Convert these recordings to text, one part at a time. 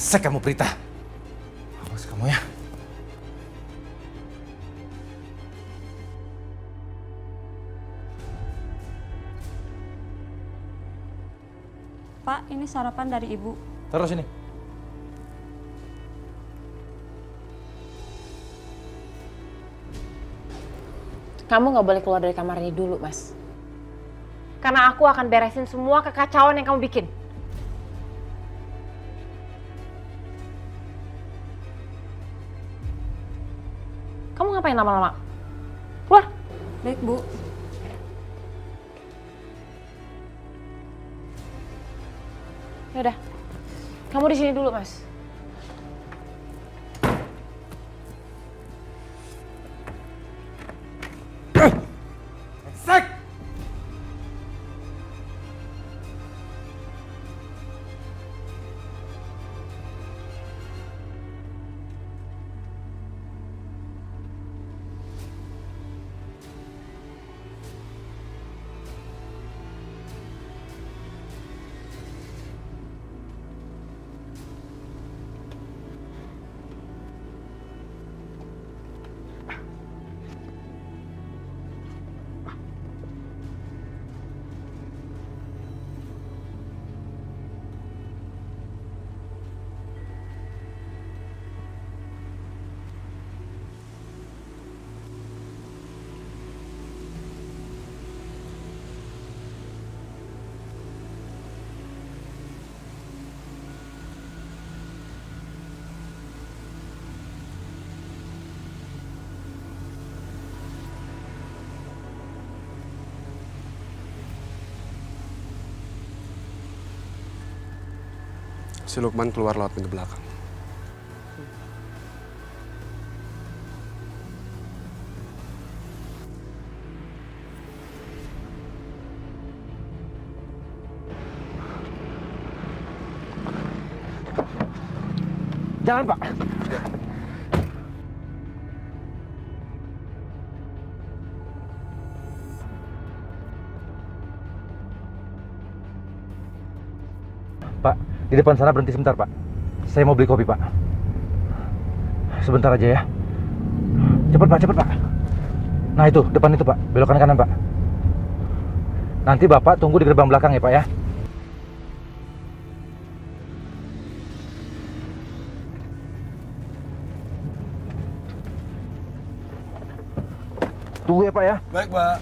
Brengsek kamu, Prita. Awas kamu ya. Pak, ini sarapan dari Ibu. Taruh sini. Kamu nggak boleh keluar dari kamar ini dulu, Mas. Karena aku akan beresin semua kekacauan yang kamu bikin. Kamu ngapain lama-lama? Keluar. Baik, Bu. Yaudah, kamu di sini dulu, Mas. Brengsek! Si Lukman keluar lewat pintu belakang. Jangan, Pak. Pak, di depan sana berhenti sebentar, Pak. Saya mau beli kopi, Pak. Sebentar aja ya. Cepet, Pak, cepet, Pak. Nah itu, depan itu, Pak. Belok kanan, Pak. Nanti Bapak tunggu di gerbang belakang ya, Pak ya. Tunggu ya, Pak ya. Baik, Pak.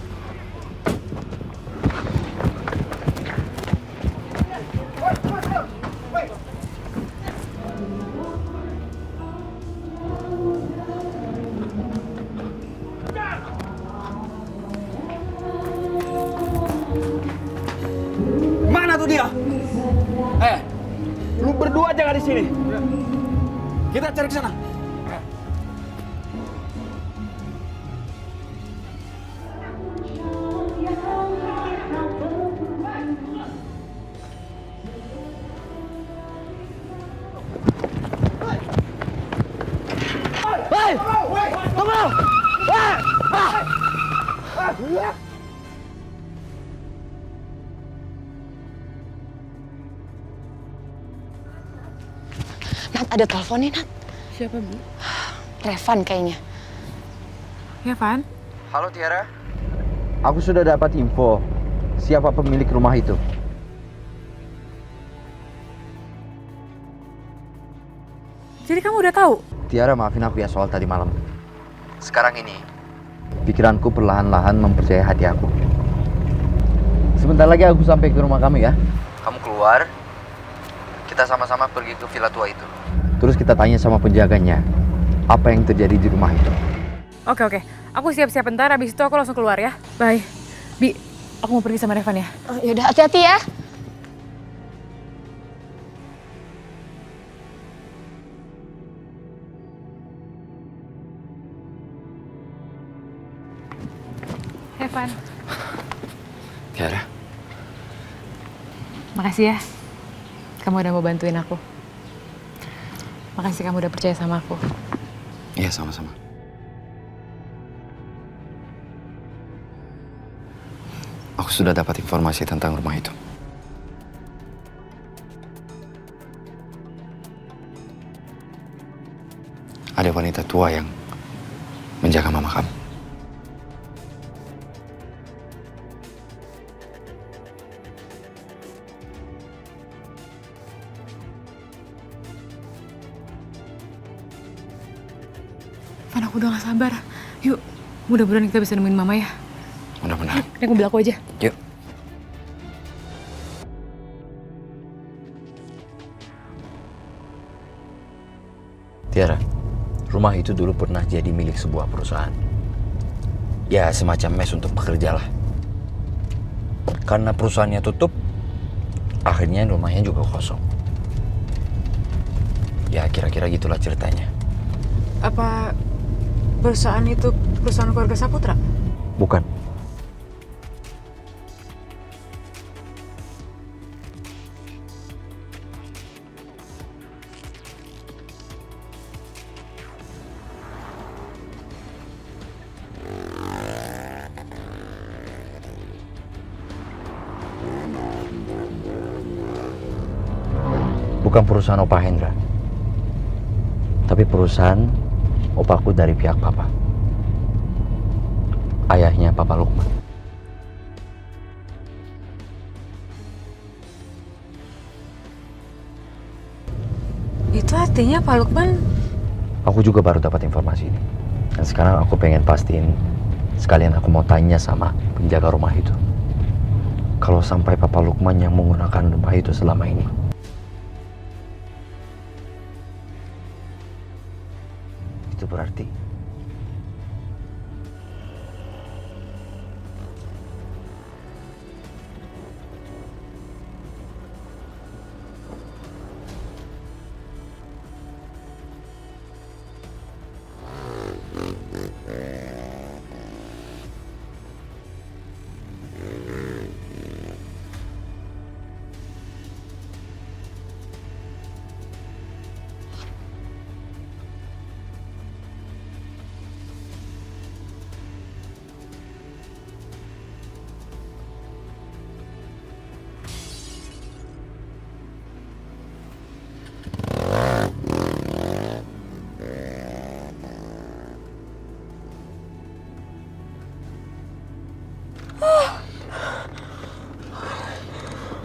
Mana tuh dia? Lu berdua jangan di sini. Kita cari ke sana. Hei! Tunggu! Nat, ada telepon nih, Nat. Siapa, Bu? Revan kayaknya. Ya, Van? Halo Tiara. Aku sudah dapat info siapa pemilik rumah itu. Jadi kamu udah tahu? Tiara, maafin aku ya soal tadi malam. Sekarang ini, pikiranku perlahan-lahan mempercayai hati aku. Sebentar lagi aku sampai ke rumah kamu ya. Kamu keluar, kita sama-sama pergi ke villa tua itu. Terus kita tanya sama penjaganya, apa yang terjadi di rumah itu. Oke. Aku siap-siap bentar, habis itu aku langsung keluar ya. Bye. Bi, aku mau pergi sama Revan ya. Oh, yaudah, hati-hati ya. Revan, Tiara, makasih ya. Kamu udah mau bantuin aku. Makasih kamu udah percaya sama aku. iya sama-sama. Aku sudah dapat informasi tentang rumah itu. ada wanita tua yang menjaga mama kamu. Van, aku udah gak sabar. Yuk, mudah-mudahan kita bisa nemuin mama ya. Mudah-mudahan. Naik mobil aku aja. Yuk. Tiara, rumah itu dulu pernah jadi milik sebuah perusahaan. Ya, semacam mes untuk pekerja lah. Karena perusahaannya tutup, akhirnya rumahnya juga kosong. Ya, kira-kira gitulah ceritanya. Apa perusahaan itu perusahaan keluarga Saputra? Bukan. Bukan perusahaan Opa Hendra, tapi perusahaan opaku dari pihak papa. Ayahnya Papa Lukman. Itu artinya Pak Lukman. Aku juga baru dapat informasi ini. Dan sekarang aku pengen pastiin, sekalian aku mau tanya sama penjaga rumah itu. Kalau sampai Papa Lukman yang menggunakan rumah itu selama ini. Itu berarti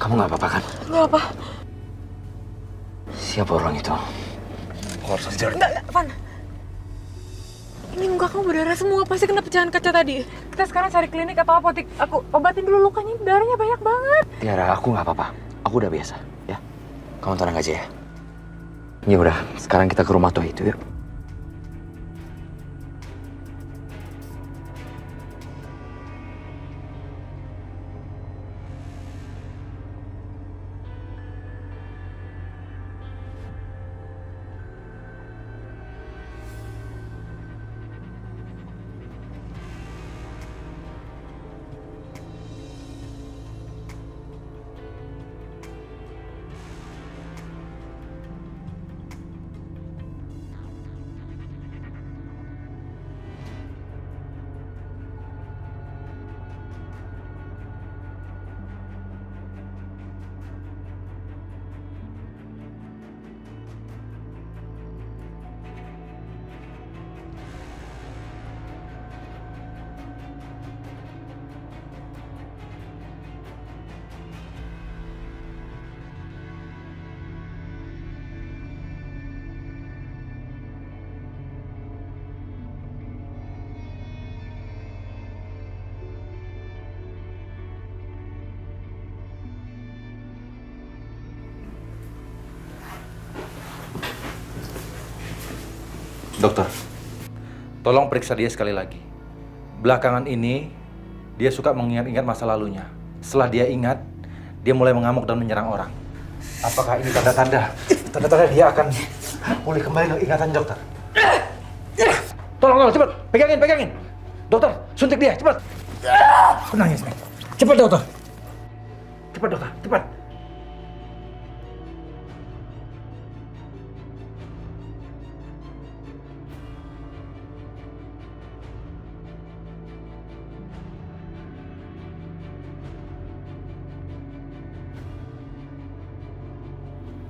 kamu nggak apa-apa kan? Nggak apa. Siapa orang itu? Aku harus cari. Nggak, Van. Ini muka kamu berdarah semua, pasti kena pecahan kaca tadi. Kita sekarang cari klinik atau apotek. Aku obatin dulu lukanya, darahnya banyak banget. Tiara, aku nggak apa-apa. Aku udah biasa, ya. Kamu tenang aja ya. Ya udah, sekarang kita ke rumah tua itu yuk. Dokter, tolong periksa dia sekali lagi. Belakangan ini, dia suka mengingat-ingat masa lalunya. Setelah dia ingat, dia mulai mengamuk dan menyerang orang. Apakah ini tanda-tanda? Tanda-tanda dia akan pulih kembali ingatannya, dokter. Tolong, cepat. Pegangin. Dokter, suntik dia, cepat. Tenang ya, Smith. Cepat, dokter. Cepat, dokter, cepat.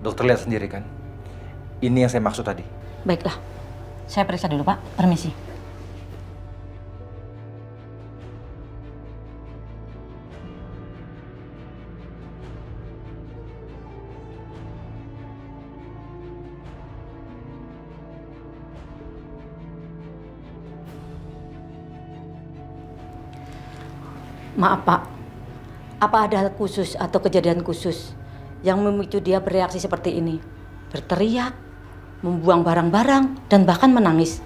Dokter lihat sendiri kan? Ini yang saya maksud tadi. Baiklah, Saya periksa dulu, Pak. Permisi. Maaf, Pak. Apa ada hal khusus atau kejadian khusus yang memicu dia bereaksi seperti ini? Berteriak, membuang barang-barang, dan bahkan menangis.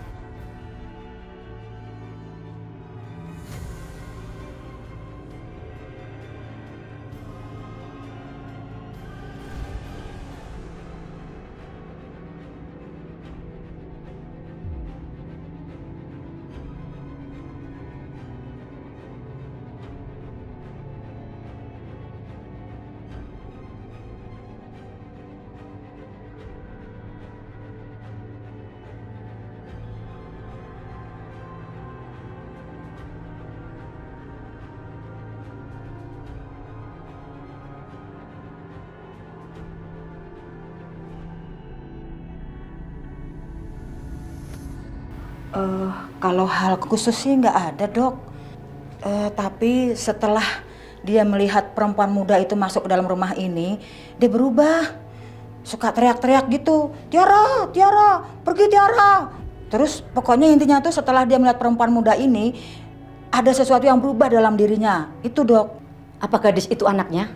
Kalau hal khusus sih nggak ada, Dok. Tapi setelah dia melihat perempuan muda itu masuk ke dalam rumah ini, dia berubah. Suka teriak-teriak gitu, Tiara, Tiara, pergi Tiara. Terus pokoknya intinya tuh setelah dia melihat perempuan muda ini, ada sesuatu yang berubah dalam dirinya. Itu, Dok. Apa gadis itu anaknya?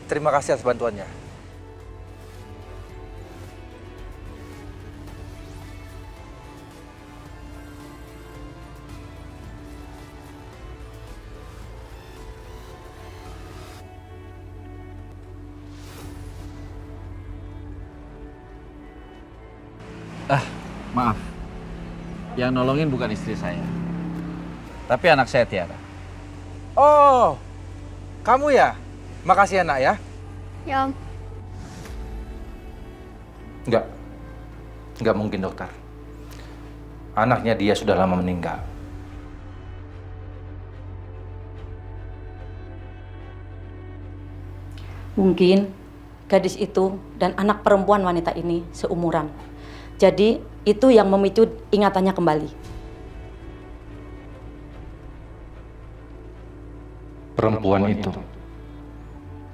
Terima kasih atas bantuannya. Maaf, yang nolongin bukan istri saya, tapi anak saya Tiara. Oh, kamu ya? Makasih ya, Nak ya. Ya, Om. Enggak mungkin, dokter. Anaknya dia sudah lama meninggal. Mungkin gadis itu dan anak perempuan wanita ini seumuran. Jadi itu yang memicu ingatannya kembali. Perempuan itu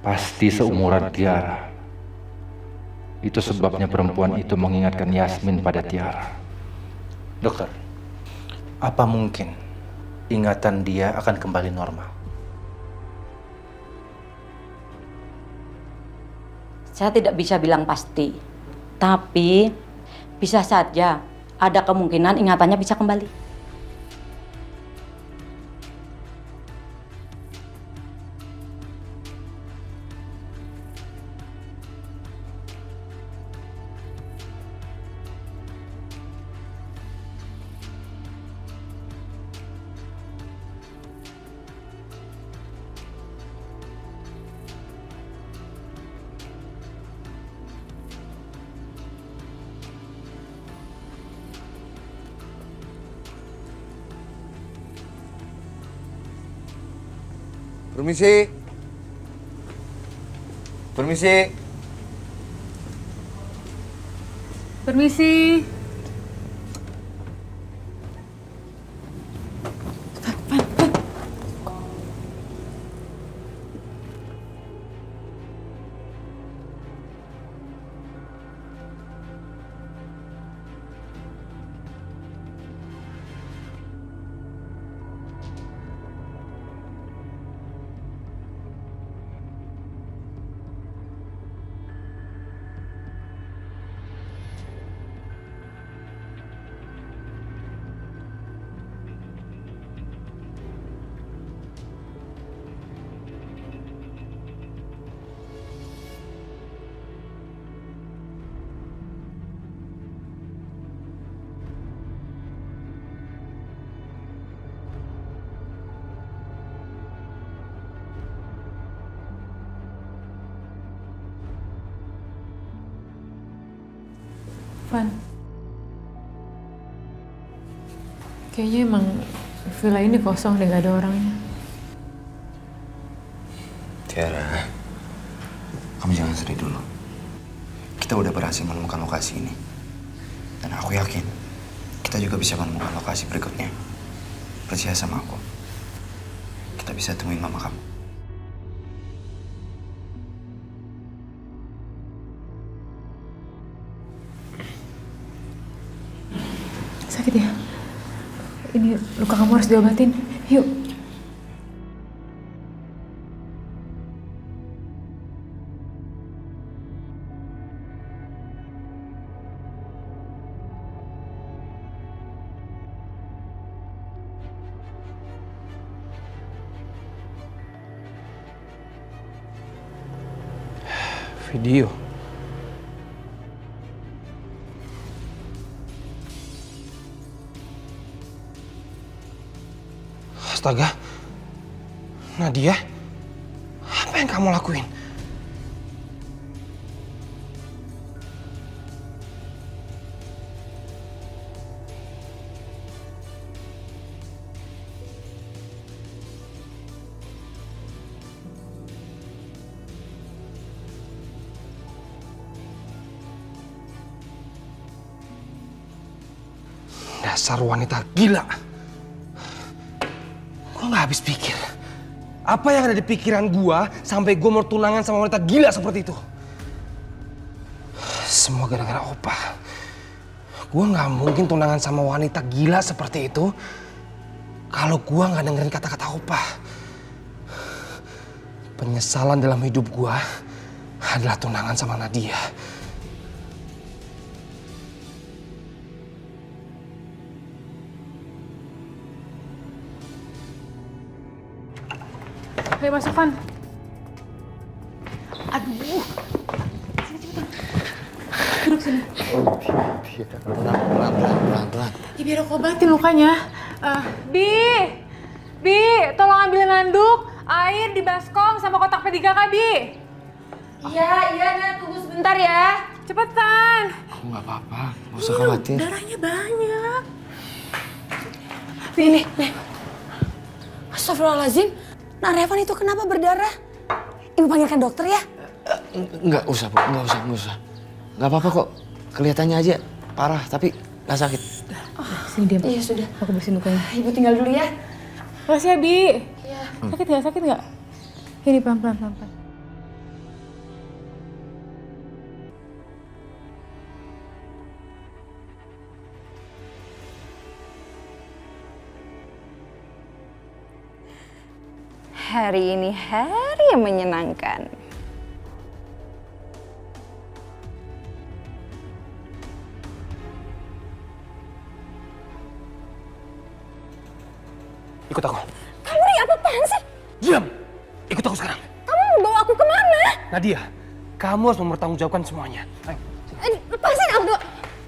pasti seumuran Tiara. Itu sebabnya perempuan itu mengingatkan Yasmin pada Tiara. Dokter, apa mungkin ingatan dia akan kembali normal? Saya tidak bisa bilang pasti, tapi bisa saja ada kemungkinan ingatannya bisa kembali. Permisi. Permisi. Permisi. Van, Kayaknya emang villa ini kosong deh, gak ada orangnya. Tiara, kamu jangan sedih dulu. Kita udah berhasil menemukan lokasi ini. Dan aku yakin, kita juga bisa menemukan lokasi berikutnya. Percaya sama aku. Kita bisa temuin mama kamu. Sakit ya? Ini luka kamu harus diobatin. Yuk. Video. Astaga. Nadia, apa yang kamu lakuin? Dasar wanita gila. Gue gak habis pikir. Apa yang ada di pikiran gue sampai gue mau tunangan sama wanita gila seperti itu? Semua gara-gara Opa. Gue gak mungkin tunangan sama wanita gila seperti itu kalau gue gak dengerin kata-kata Opa. Penyesalan dalam hidup gue adalah tunangan sama Nadia. Ayo masuk, Van. Aduh. Duduk sini. Pelan. Ya, biar aku obatin lukanya. Bi, tolong ambilin handuk, air di baskom sama kotak P3K, Bi. Iya, Nak, tunggu sebentar ya. Cepetan. Aku nggak apa-apa, nggak usah khawatir. Darahnya banyak. Nih. Astagfirullahaladzim. Nah, Revan itu kenapa berdarah? Ibu panggilkan dokter ya? Nggak usah, Bu. Nggak usah. Nggak apa-apa kok. Kelihatannya aja parah, tapi nggak sakit. Sini diam. Iya, sudah. Aku bersihin lukanya. Ibu tinggal dulu ya. Makasih ya, Bi. Iya. Sakit nggak? Ini pelan-pelan. Hari ini hari yang menyenangkan. Ikut aku. Kamu nih apa-apaan sih? Diam! Ikut aku sekarang. Kamu mau bawa aku kemana? Nadia, kamu harus mempertanggungjawabkan semuanya. Ayo. Lepasin Aldo.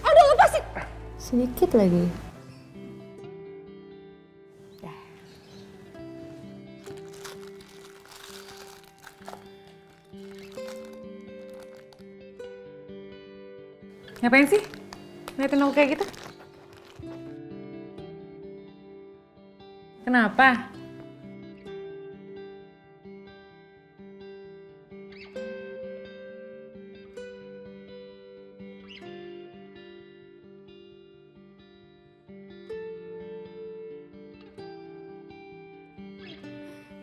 Aldo, lepasin. Sedikit lagi. Ngapain sih? Ngeliatin aku kayak gitu? Kenapa?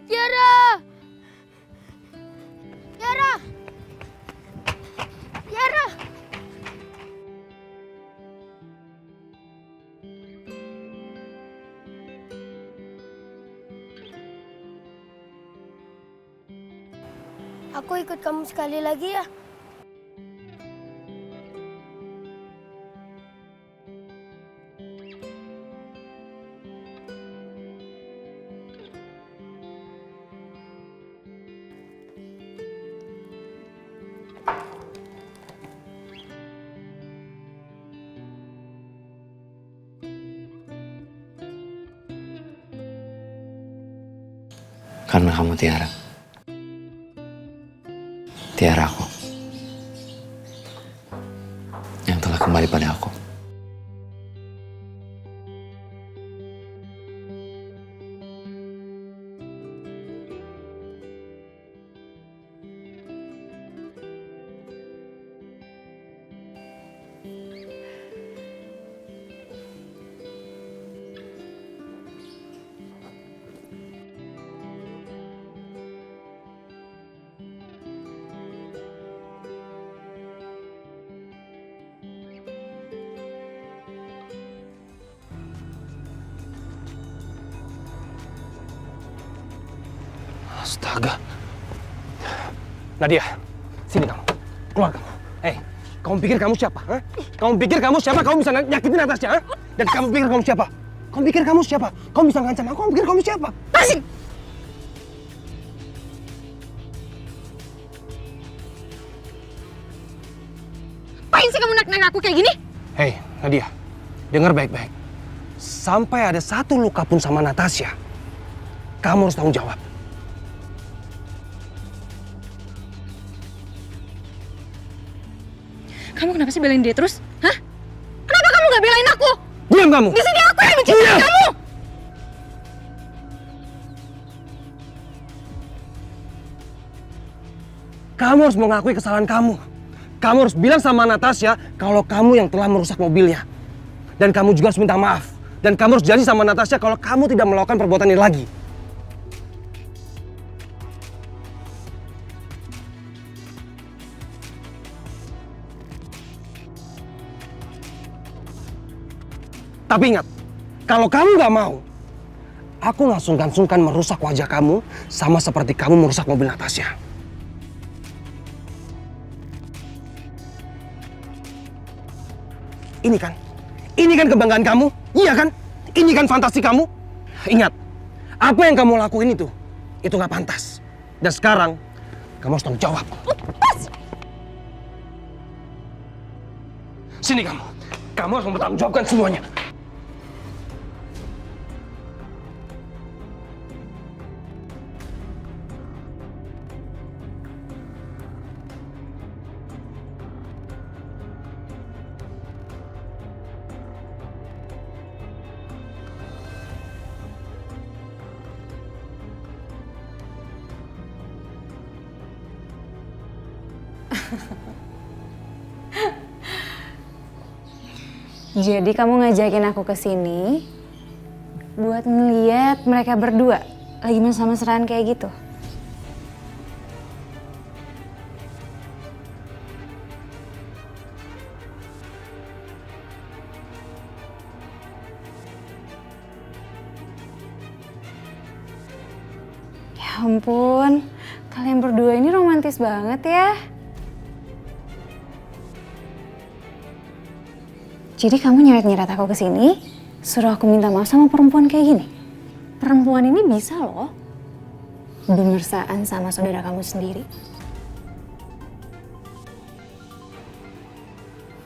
Tiara! Aku ikut kamu sekali lagi ya. Karena kamu Tiara. Tiara aku. Yang telah kembali pada aku. Astaga. Nadia, sini kamu. Keluar kamu. Kamu pikir kamu siapa? Hah? Kamu pikir kamu siapa? Kamu bisa nyakitin Natasha? Hah? Dan kamu pikir kamu siapa? Kamu pikir kamu siapa? Kamu bisa ngancam aku? Kamu pikir kamu siapa? Lepasin! Ngapain sih kamu naik-naik aku kayak gini? Hei, Nadia, dengar baik-baik. Sampai ada satu luka pun sama Natasha, kamu harus tanggung jawab. Kamu kenapa sih belain dia terus? Hah? Kenapa kamu gak belain aku? Diam kamu! Di sini aku yang mencintai kamu! Kamu harus mengakui kesalahan kamu. Kamu harus bilang sama Natasha kalau kamu yang telah merusak mobilnya. Dan kamu juga harus minta maaf. Dan kamu harus janji sama Natasha kalau kamu tidak melakukan perbuatan ini lagi. Tapi ingat, kalau kamu gak mau, aku gak sungkan-sungkan merusak wajah kamu sama seperti kamu merusak mobil Natasha. Ini kan kebanggaan kamu, iya kan? Ini kan fantasi kamu. Ingat, apa yang kamu lakuin itu gak pantas. Dan sekarang, kamu harus tanggung jawab. Lepas! Sini kamu harus mempertanggungjawabkan semuanya. Jadi kamu ngajakin aku ke sini buat ngeliat mereka berdua lagi mesra-mesraan kayak gitu? Ya ampun, kalian berdua ini romantis banget ya. Jadi kamu nyeret-nyeret aku ke sini, suruh aku minta maaf sama perempuan kayak gini. Perempuan ini bisa loh bermesraan sama saudara kamu sendiri.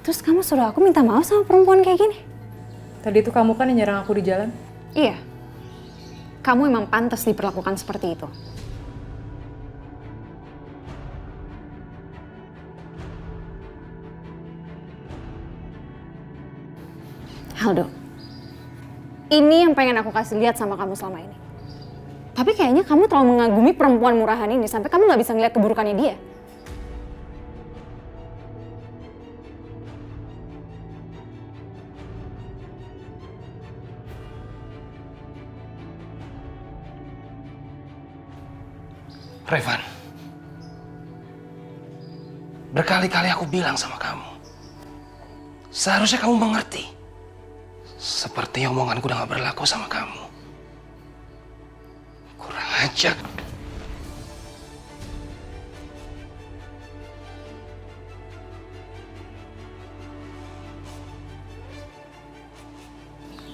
Terus kamu suruh aku minta maaf sama perempuan kayak gini? Tadi itu kamu kan yang nyerang aku di jalan? Iya. Kamu emang pantas diperlakukan seperti itu. Aldo, ini yang pengen aku kasih lihat sama kamu selama ini. Tapi kayaknya kamu terlalu mengagumi perempuan murahan ini sampai kamu gak bisa ngeliat keburukannya dia. Revan, berkali-kali aku bilang sama kamu, seharusnya kamu mengerti. Seperti omonganku udah gak berlaku sama kamu. Kurang ajar.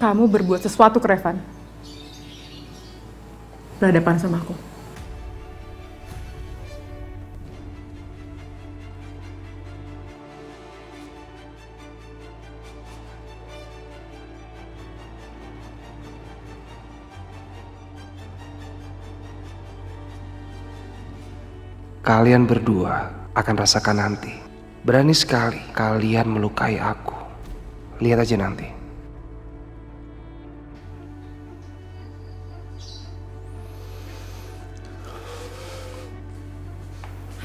Kamu berbuat sesuatu ke Revan. Berhadapan sama aku. Kalian berdua akan rasakan nanti. Berani sekali kalian melukai aku. Lihat aja nanti.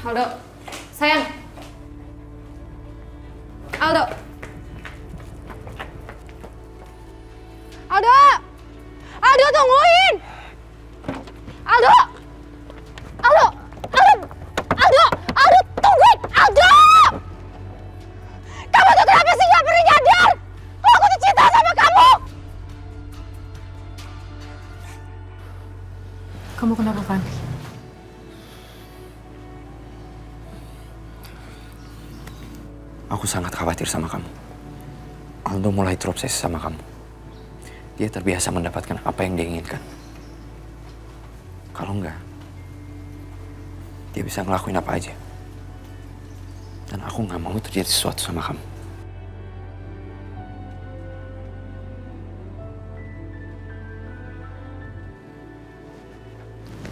Aldo, sayang. Aldo. Aldo! Aldo, tungguin! Aldo! Aldo! Aldo! Aldo! Aldo, tungguin! Aldo! Kamu tuh kenapa sih gak pernah nyadar? Kalau aku tuh cinta sama kamu! Kamu kenapa, Van? Aku sangat khawatir sama kamu. Aldo mulai terobsesi sama kamu. Dia terbiasa mendapatkan apa yang dia inginkan. Kalau enggak, dia bisa ngelakuin apa aja. Dan aku nggak mau terjadi sesuatu sama kamu.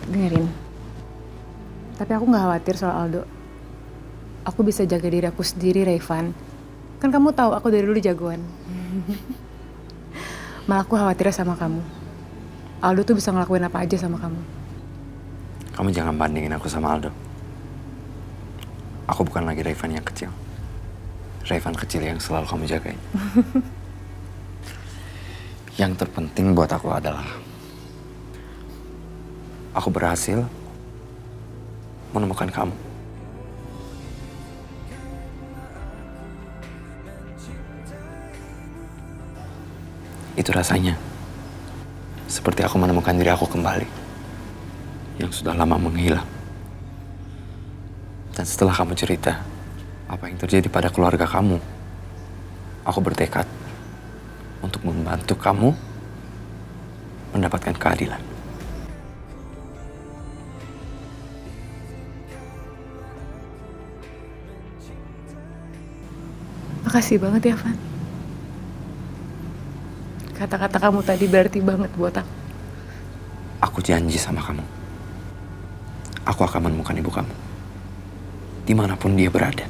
Dengerin. Tapi aku nggak khawatir soal Aldo. Aku bisa jaga diri aku sendiri, Rayvan. Kan kamu tahu aku dari dulu jagoan. Malah aku khawatirnya sama kamu. Aldo tuh bisa ngelakuin apa aja sama kamu. Kamu jangan bandingin aku sama Aldo. Aku bukan lagi Rayvan yang kecil. Rayvan kecil yang selalu kamu jagain. Yang terpenting buat aku adalah aku berhasil menemukan kamu. Itu rasanya seperti aku menemukan diri aku kembali yang sudah lama menghilang. Dan setelah kamu cerita apa yang terjadi pada keluarga kamu, aku bertekad untuk membantu kamu mendapatkan keadilan. Makasih banget ya, Van. Kata-kata kamu tadi berarti banget buat aku. Aku janji sama kamu, aku akan menemukan ibu kamu dimanapun dia berada.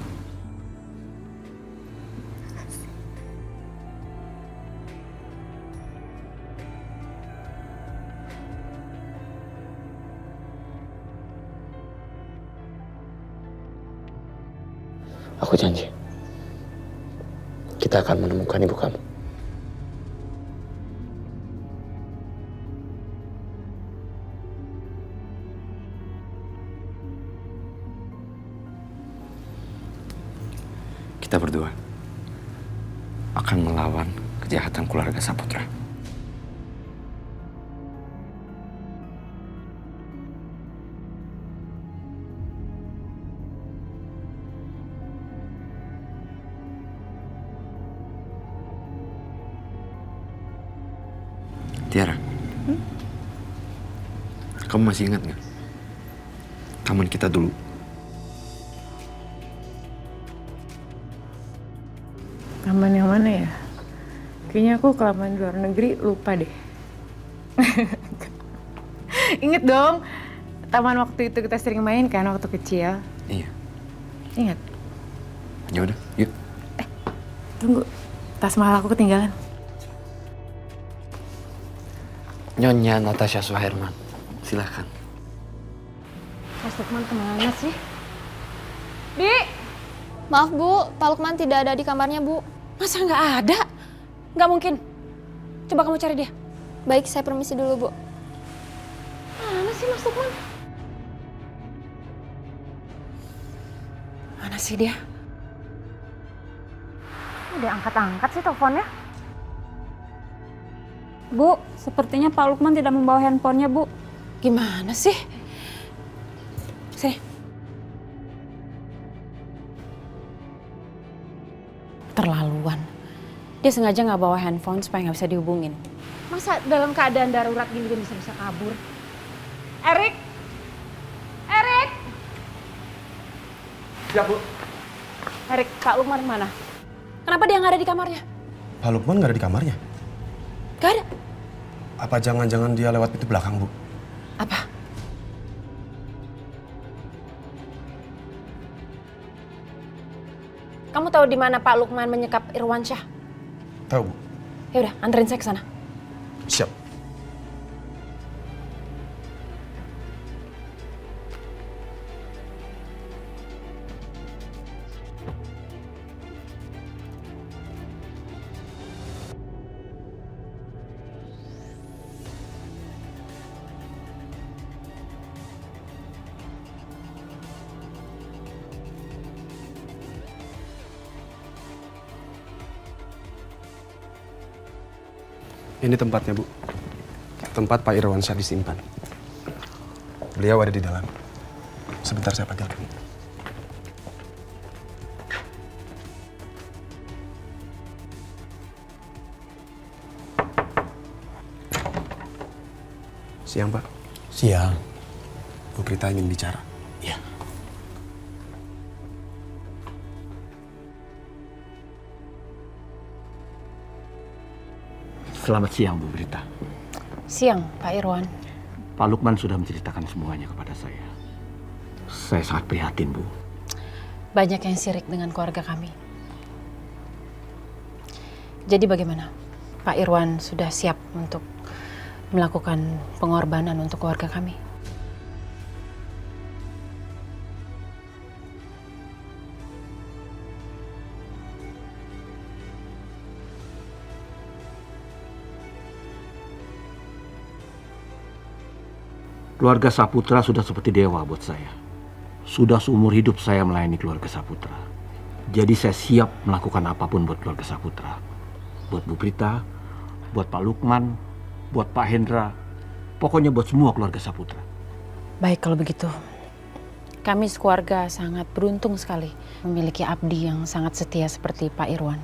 Aku janji, kita akan menemukan ibu kamu. Kita berdua akan melawan kejahatan keluarga Saputra. Tiara, kamu masih ingat nggak taman kita dulu? Taman yang mana ya? Kayaknya aku ke taman luar negeri lupa deh. Ingat dong, taman waktu itu kita sering main kan waktu kecil. Iya. Ingat? Ya udah, yuk. Tunggu, tas mahal aku ketinggalan. Nyonya Natasha Suherman, silakan. Mas Lukman kemana sih? Di! Maaf Bu, Pak Lukman tidak ada di kamarnya Bu. Masa nggak ada? Nggak mungkin. Coba kamu cari dia. Baik, saya permisi dulu Bu. Mana sih Mas Lukman? Mana sih dia? Udah angkat-angkat sih teleponnya. Bu, sepertinya Pak Lukman tidak membawa handphonenya Bu. Gimana sih? Sini. Terlaluan. Dia sengaja nggak bawa handphone supaya nggak bisa dihubungin. Masa dalam keadaan darurat gini dia bisa kabur? Erik! Erik! Ya, Bu. Erik, Pak Lukman mana? Kenapa dia nggak ada di kamarnya? Pak Lukman nggak ada di kamarnya. Gak ada. Apa jangan-jangan dia lewat pintu belakang, Bu? Apa? Kamu tahu di mana Pak Lukman menyekap Irwansyah? Tahu, Bu. Ya udah, anterin saya ke sana. Siap. Ini tempatnya, Bu. Tempat Pak Irwansyah disimpan. Beliau ada di dalam. Sebentar saya panggil. Siang, Pak. Siang. Bu Prita ingin bicara. Iya. Selamat siang, Bu Brita. Siang, Pak Irwan. Pak Lukman sudah menceritakan semuanya kepada saya. Saya sangat prihatin, Bu. Banyak yang sirik dengan keluarga kami. Jadi bagaimana? Pak Irwan sudah siap untuk melakukan pengorbanan untuk keluarga kami? Keluarga Saputra sudah seperti dewa buat saya. Sudah seumur hidup saya melayani keluarga Saputra. Jadi saya siap melakukan apapun buat keluarga Saputra. Buat Bu Prita, buat Pak Lukman, buat Pak Hendra. Pokoknya buat semua keluarga Saputra. Baik kalau begitu. Kami sekeluarga sangat beruntung sekali memiliki abdi yang sangat setia seperti Pak Irwan.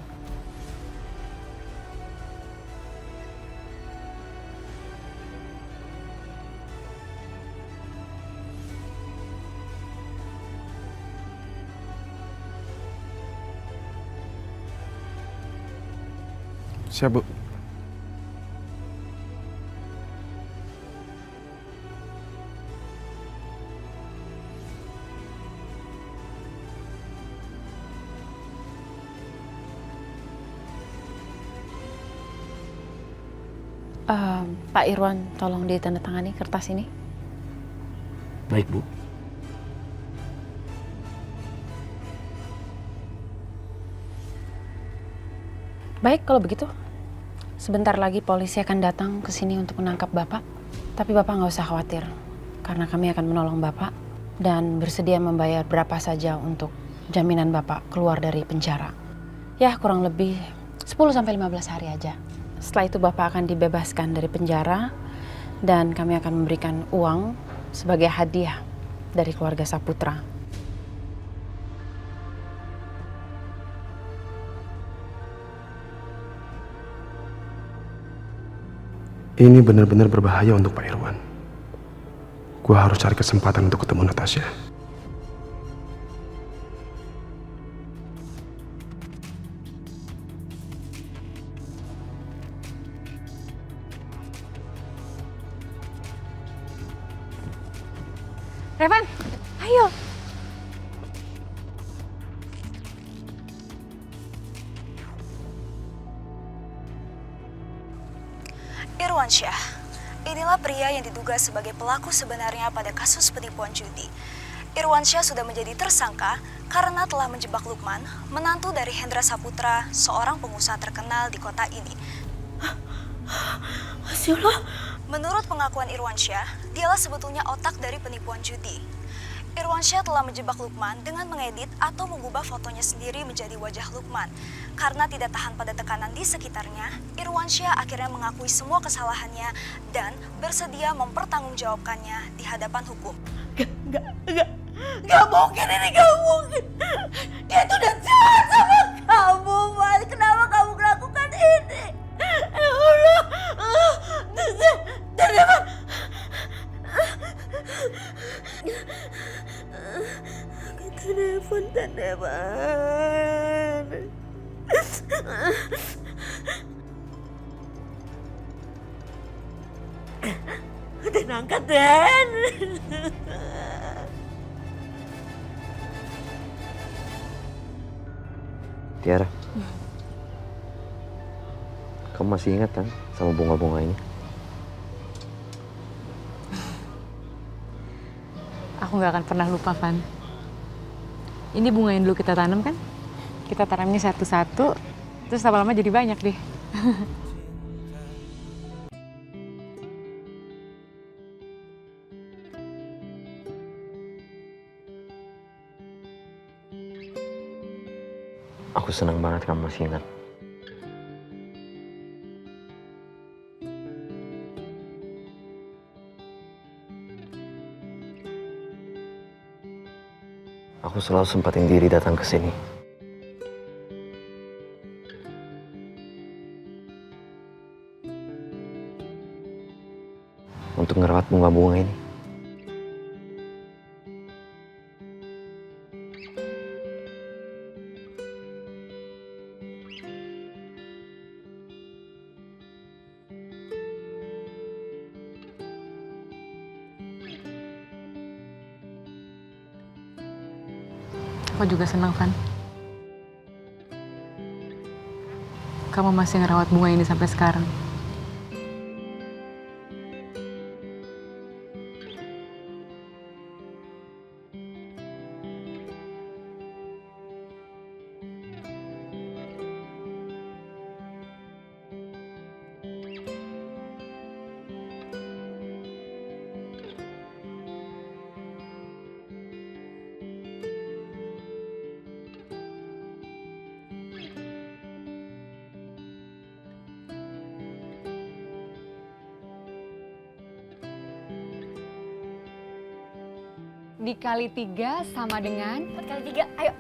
Siap, Bu. Pak Irwan, tolong ditandatangani kertas ini. Baik, Bu. Baik kalau begitu. Sebentar lagi polisi akan datang ke sini untuk menangkap Bapak. Tapi Bapak nggak usah khawatir, karena kami akan menolong Bapak dan bersedia membayar berapa saja untuk jaminan Bapak keluar dari penjara. Ya, kurang lebih 10-15 hari aja. Setelah itu Bapak akan dibebaskan dari penjara dan kami akan memberikan uang sebagai hadiah dari keluarga Saputra. Ini benar-benar berbahaya untuk Pak Irwan. Gua harus cari kesempatan untuk ketemu Natasha. Revan, ayo. Irwansyah, inilah pria yang diduga sebagai pelaku sebenarnya pada kasus penipuan judi. Irwansyah sudah menjadi tersangka karena telah menjebak Lukman, menantu dari Hendra Saputra, seorang pengusaha terkenal di kota ini. Masya Menurut pengakuan Irwansyah, dialah sebetulnya otak dari penipuan judi. Irwansyah telah menjebak Lukman dengan mengedit atau mengubah fotonya sendiri menjadi wajah Lukman. Karena tidak tahan pada tekanan di sekitarnya, Irwansyah akhirnya mengakui semua kesalahannya dan bersedia mempertanggungjawabkannya di hadapan hukum. Gak mungkin ini, gak mungkin. Dia tuh udah jahat sama kamu, Mas. Kenapa kamu melakukan ini? Ya Allah. Dan emang... Telepon teman. Dan angkat, Dan. Tiara, kamu masih ingat kan sama bunga-bunga ini? Aku nggak akan pernah lupa, Van. Ini bunga yang dulu kita tanam kan? Kita tanamnya satu-satu, terus lama-lama jadi banyak deh. Aku senang banget kamu masih ingat. Aku selalu sempatin diri datang ke sini. untuk ngerawat bunga-bunga ini. Aku juga senang, Van. Kamu masih ngerawat bunga ini sampai sekarang. Dikali 3 sama dengan 4 kali 3, ayo.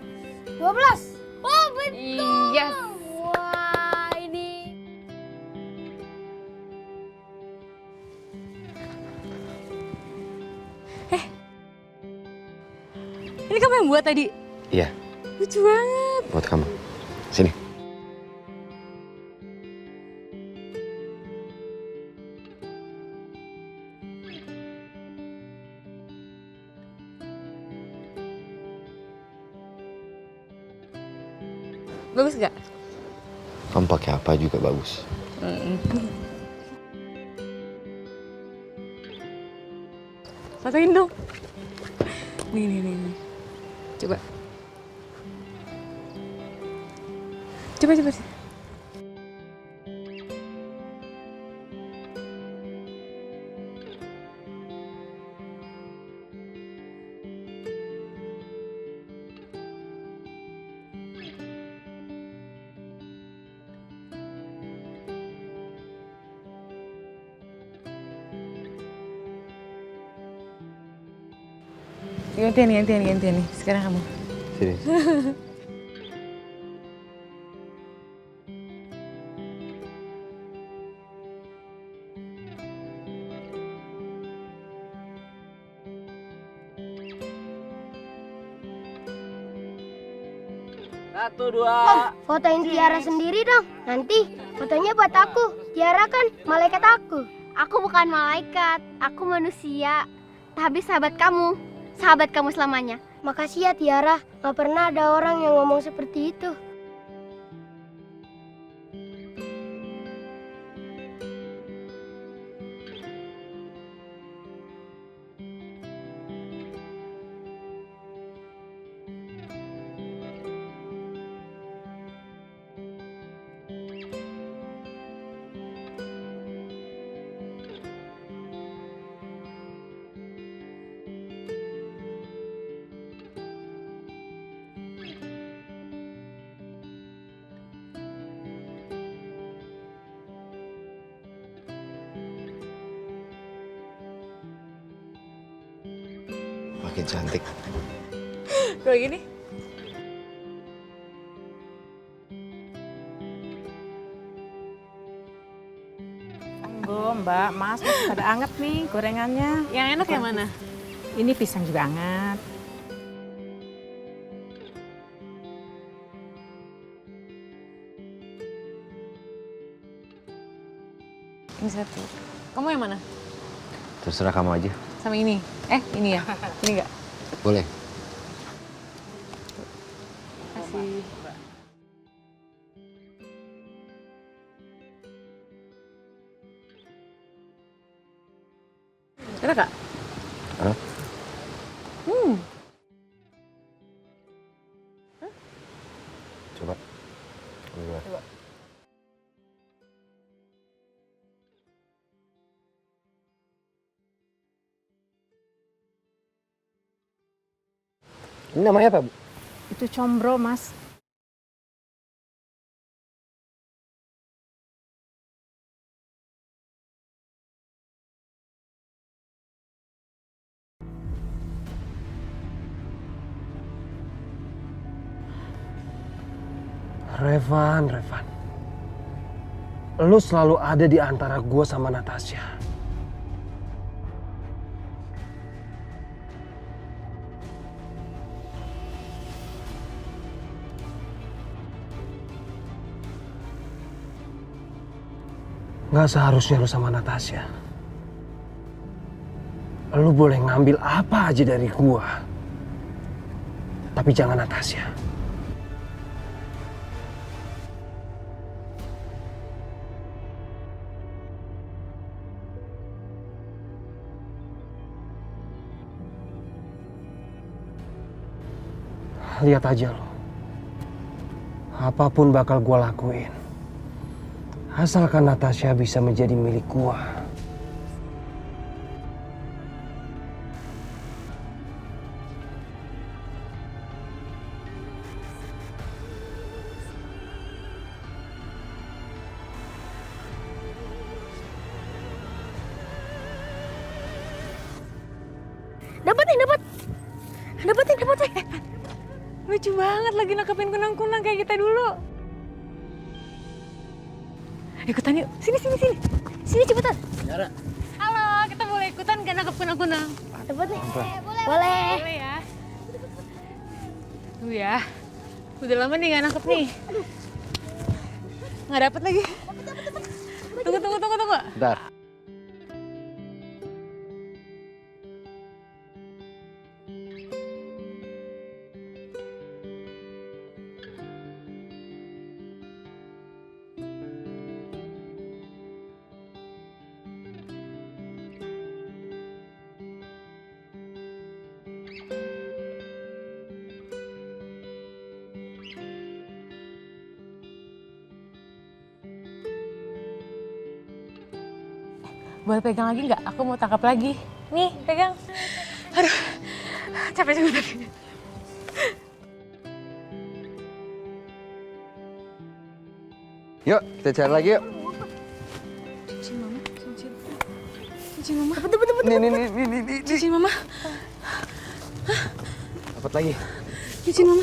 12. Oh, betul. Yes. Wah, ini. Ini kamu yang buat tadi? Iya, Lucu banget. buat kamu. Sini. Bagus gak? Kamu pakai apa juga bagus. Fotoin dong. Nih. Coba. Coba. Gantian nih. Sekarang kamu. Sini. Satu, dua. Fotoin Tiara sendiri dong. Nanti fotonya buat aku. Tiara kan malaikat aku. Aku bukan malaikat, aku manusia. Tapi sahabat kamu selamanya. Makasih ya Tiara, gak pernah ada orang yang ngomong seperti itu. Makin cantik. Kayak gini. Tunggu Mbak, Mas ada anget nih gorengannya. Yang enak yang mana? Ini pisang juga anget. Ini satu. Kamu yang mana? Terserah kamu aja. Sama ini. Ini ya? Ini enggak? Boleh. Kasih. Enak gak? Enak. Coba. Coba. Ini namanya apa, Bu? Itu combro, Mas. Revan. Lu selalu ada di antara gue sama Natasha. Nggak seharusnya lu sama Natasha. Lu boleh ngambil apa aja dari gua, tapi jangan Natasha. Lihat aja lo, apapun bakal gua lakuin, asalkan Natasha bisa menjadi milik gua. Dapetin. Lucu banget lagi nangkepin kunang-kunang kayak kita dulu. Ikutan yuk. Sini. Sini cepetan. Tiara. Halo, kita boleh ikutan gak nangkep kunang-kunang? Dapat nih. Boleh. Boleh ya. Tuh ya. Udah lama nih gak nangkep nih. Nggak dapet lagi. Tunggu. Bentar. Boleh pegang lagi nggak? Aku mau tangkap lagi. Nih, pegang. Aduh, capek juga tadi. Yuk, kita cari lagi yuk. Cincin mama. Dapat. Nih. Cincin mama. Dapat lagi. Cincin mama.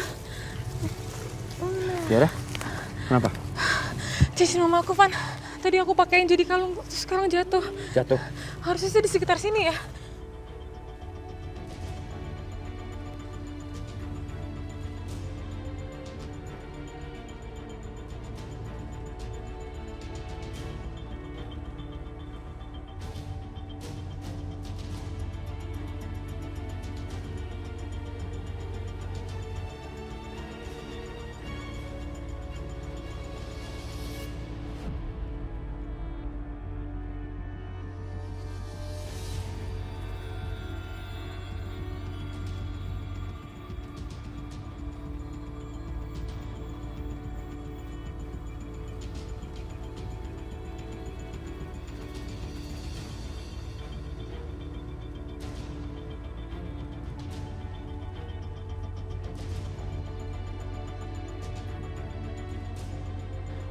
Tiara, kenapa? Cincin mama aku, Van. Tadi aku pakein jadi kalung, terus sekarang jatuh. Jatuh. Harusnya sih di sekitar sini ya.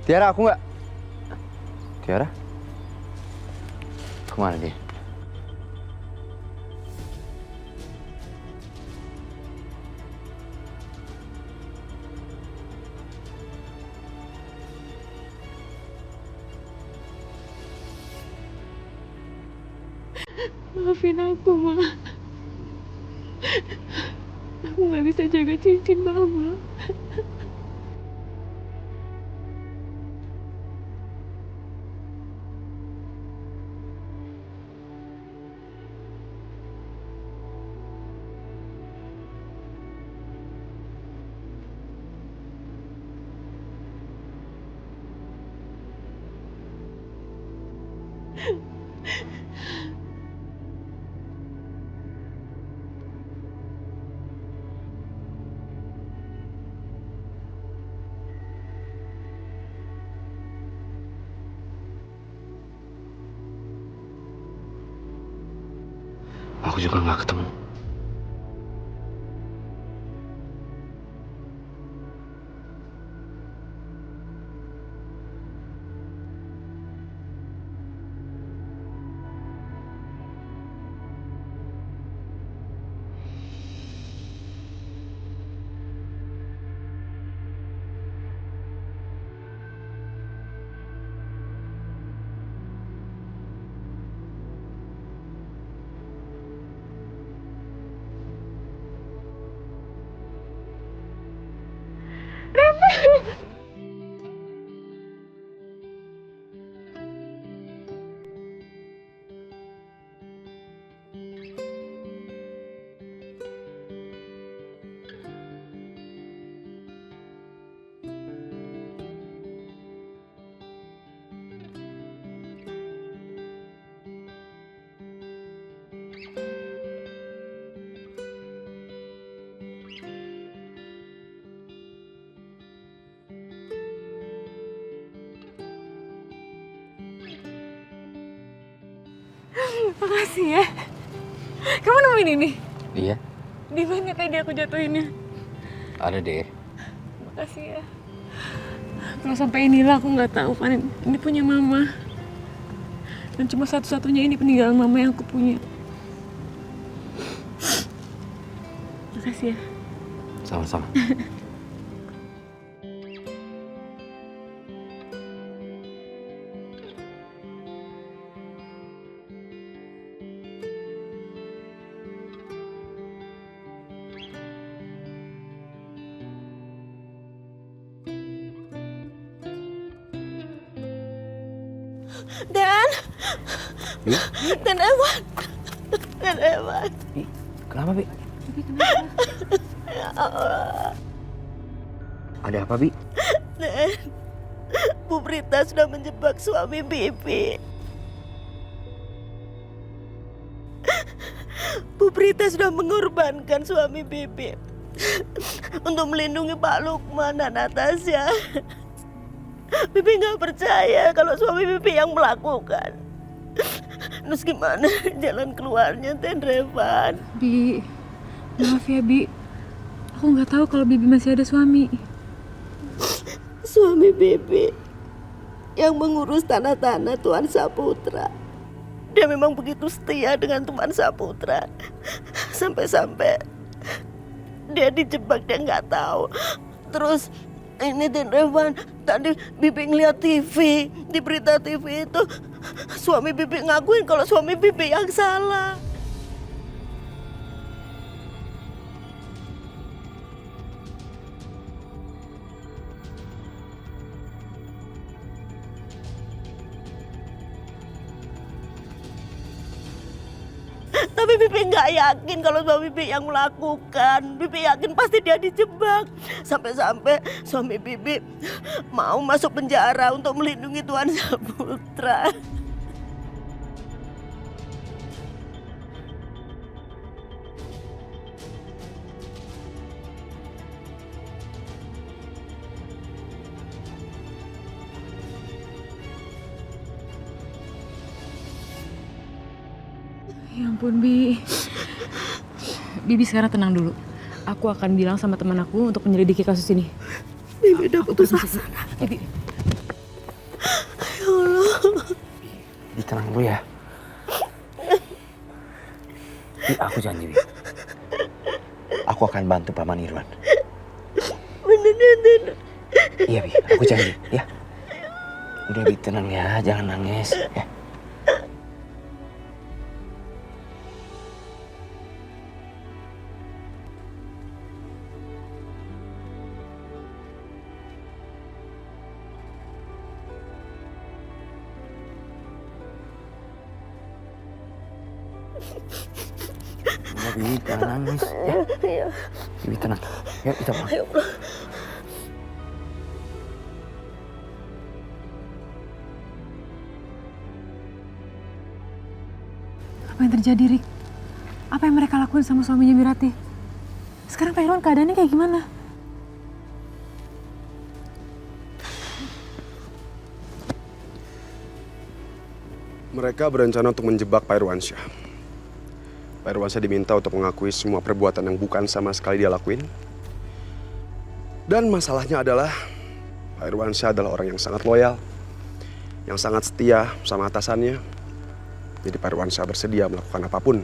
Tiara, aku nggak. Tiara? Kemana dia? Maafin aku, Ma. Aku nggak bisa jaga cincin Mama. Aku juga nggak ketemu. Makasih ya. Kamu nemuin ini? Iya, Di mana tadi aku jatuhinnya? ada deh. Makasih ya. Kalau sampai inilah aku nggak tahu kan ini punya mama. Dan cuma satu-satunya ini peninggalan mama yang aku punya. Makasih ya. Sama-sama. Dan Ewan. Dan Ewan. Kenapa, Bi? Ya Allah. Ada apa, Bi? Dan Bu Prita sudah menjebak suami Bibi. Bu Prita sudah mengorbankan suami Bibi untuk melindungi Pak Lukman dan Natasha. Bibi nggak percaya kalau suami Bibi yang melakukan. Terus gimana jalan keluarnya, Ten Revan? Bi, maaf ya Bi. Aku nggak tahu kalau Bibi masih ada suami. Suami Bibi yang mengurus tanah-tanah Tuan Saputra. Dia memang begitu setia dengan Tuan Saputra. Sampai-sampai dia dijebak, dia nggak tahu. Terus ini Ten Revan, tadi Bibi ngeliat TV, di berita TV itu suami Bibi ngakuin kalau suami Bibi yang salah. Tapi Bibi nggak yakin kalau suami Bibi yang melakukan. Bibi yakin pasti dia dijebak. Sampai-sampai suami Bibi mau masuk penjara untuk melindungi Tuan Saputra. Ya ampun, Bi. Bibi sekarang tenang dulu. Aku akan bilang sama teman aku untuk menyelidiki kasus ini. Bibi udah putus asa. Bibi. Ya Allah. Bi, tenang dulu ya. Bi, aku janji, Bi. Aku akan bantu Paman Irwan. Bener. Iya, Bi. Aku janji, ya. Udah, Bi, tenang ya. Jangan nangis, ya. Udah, Bi, jangan nangis, ya. Bi, tenang. Yuk, kita pulang. Apa yang terjadi, Rik? Apa yang mereka lakuin sama suaminya Mirati? Sekarang Pak Irwan keadaannya kayak gimana? Mereka berencana untuk menjebak Pak Irwansyah. Pak Irwansyah diminta untuk mengakui semua perbuatan yang bukan sama sekali dia lakuin. Dan masalahnya adalah Pak Irwansyah adalah orang yang sangat loyal, yang sangat setia sama atasannya. Jadi Pak Irwansyah bersedia melakukan apapun,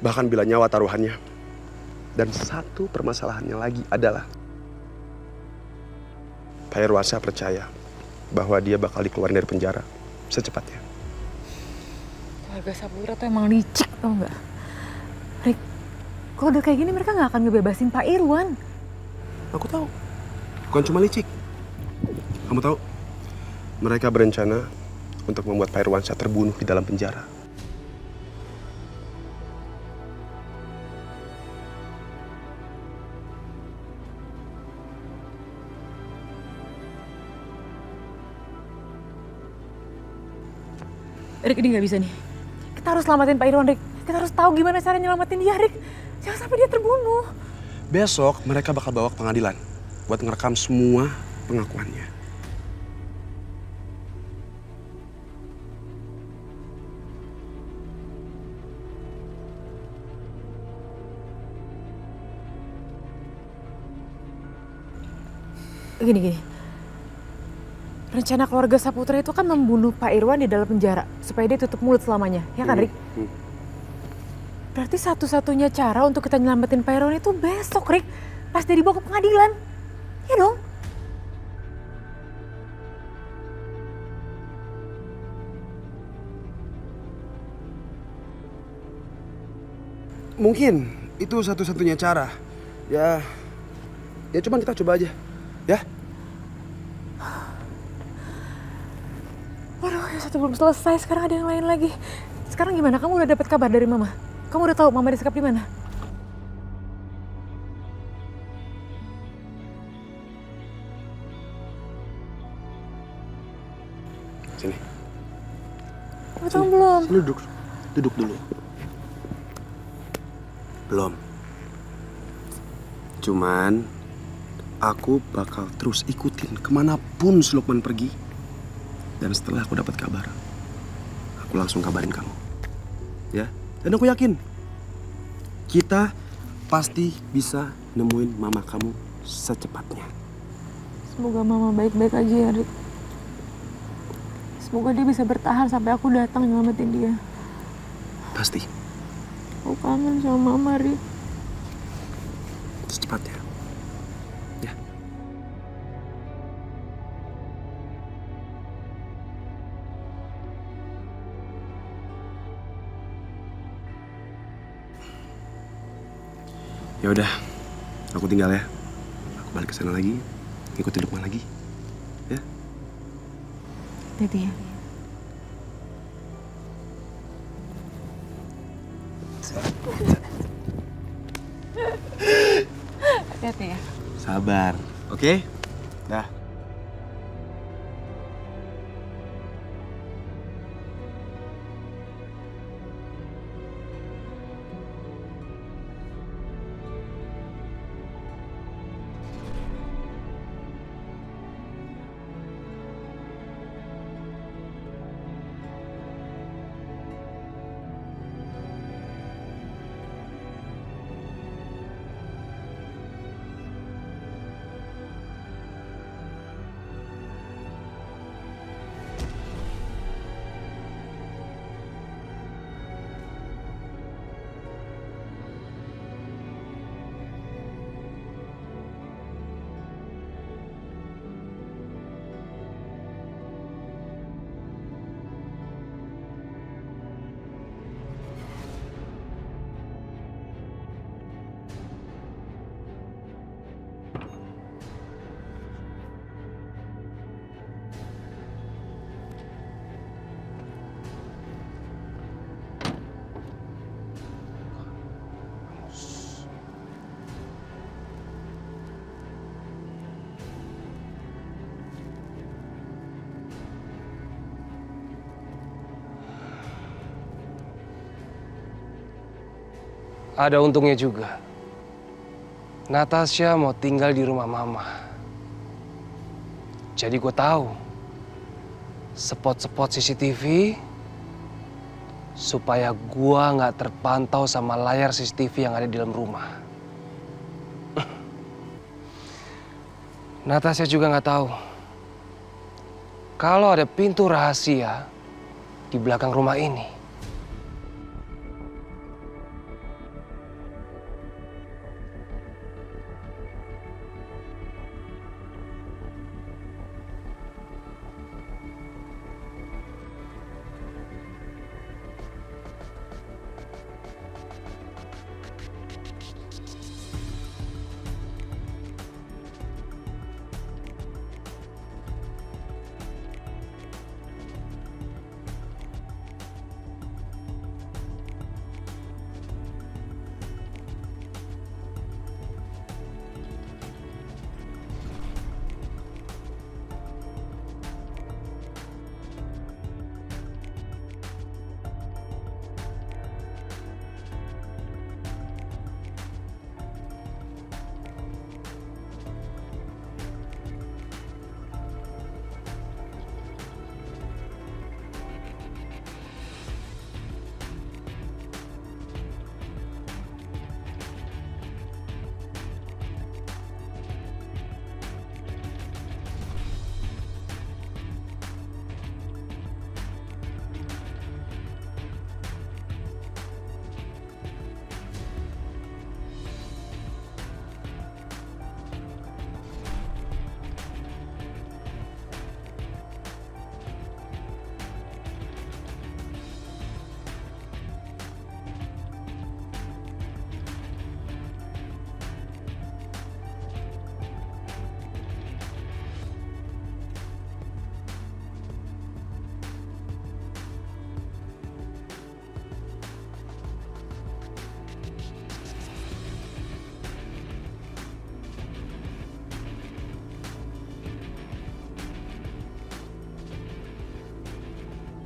bahkan bila nyawa taruhannya. Dan satu permasalahannya lagi adalah Pak Irwansyah percaya bahwa dia bakal dikeluarin dari penjara secepatnya. Keluarga Saputra tuh emang licik, tau nggak? Rik, kalau udah kayak gini mereka nggak akan ngebebasin Pak Irwan. Aku tahu, bukan cuma licik. Kamu tahu, mereka berencana untuk membuat Pak Irwansyah terbunuh di dalam penjara. Rik, ini nggak bisa nih. Kita harus selamatin Pak Irwan, Rik. Kita harus tahu gimana cara nyelamatin dia, Rik. Jangan sampai dia terbunuh. Besok mereka bakal bawa ke pengadilan buat ngerekam semua pengakuannya. Gini. Rencana keluarga Saputra itu kan membunuh Pak Irwan di dalam penjara supaya dia tutup mulut selamanya, ya kan, Rik? Berarti satu-satunya cara untuk kita nyelamatin Pak Irwan itu besok, Rik. Pas dia dibawa ke pengadilan. Ya dong? Mungkin itu satu-satunya cara. Ya cuman kita coba aja. Ya? Waduh, yang satu belum selesai, sekarang ada yang lain lagi. Sekarang gimana? Kamu udah dapat kabar dari Mama? Kamu udah tahu Mama disekap di mana? Sini. Kamu tahu belum? Sini duduk dulu. Belum. Cuman aku bakal terus ikutin kemanapun si Lukman pergi. Dan setelah aku dapat kabar, aku langsung kabarin kamu. Ya, dan aku yakin kita pasti bisa nemuin mama kamu secepatnya. Semoga Mama baik-baik aja ya, Rik. Semoga dia bisa bertahan sampai aku datang nyelamatin dia. Pasti. Aku kangen sama Mama, Rik. Secepatnya. Ya. Ya udah, aku tinggal ya. Aku balik ke sana lagi, ngikutin Lukman lagi. Ya. Hati-hati ya. Hati-hati ya. Sabar, oke? Dah. Ada untungnya juga. Natasha mau tinggal di rumah Mama. Jadi gue tahu spot-spot CCTV supaya gua nggak terpantau sama layar CCTV yang ada di dalam rumah. Natasha juga nggak tahu kalau ada pintu rahasia di belakang rumah ini.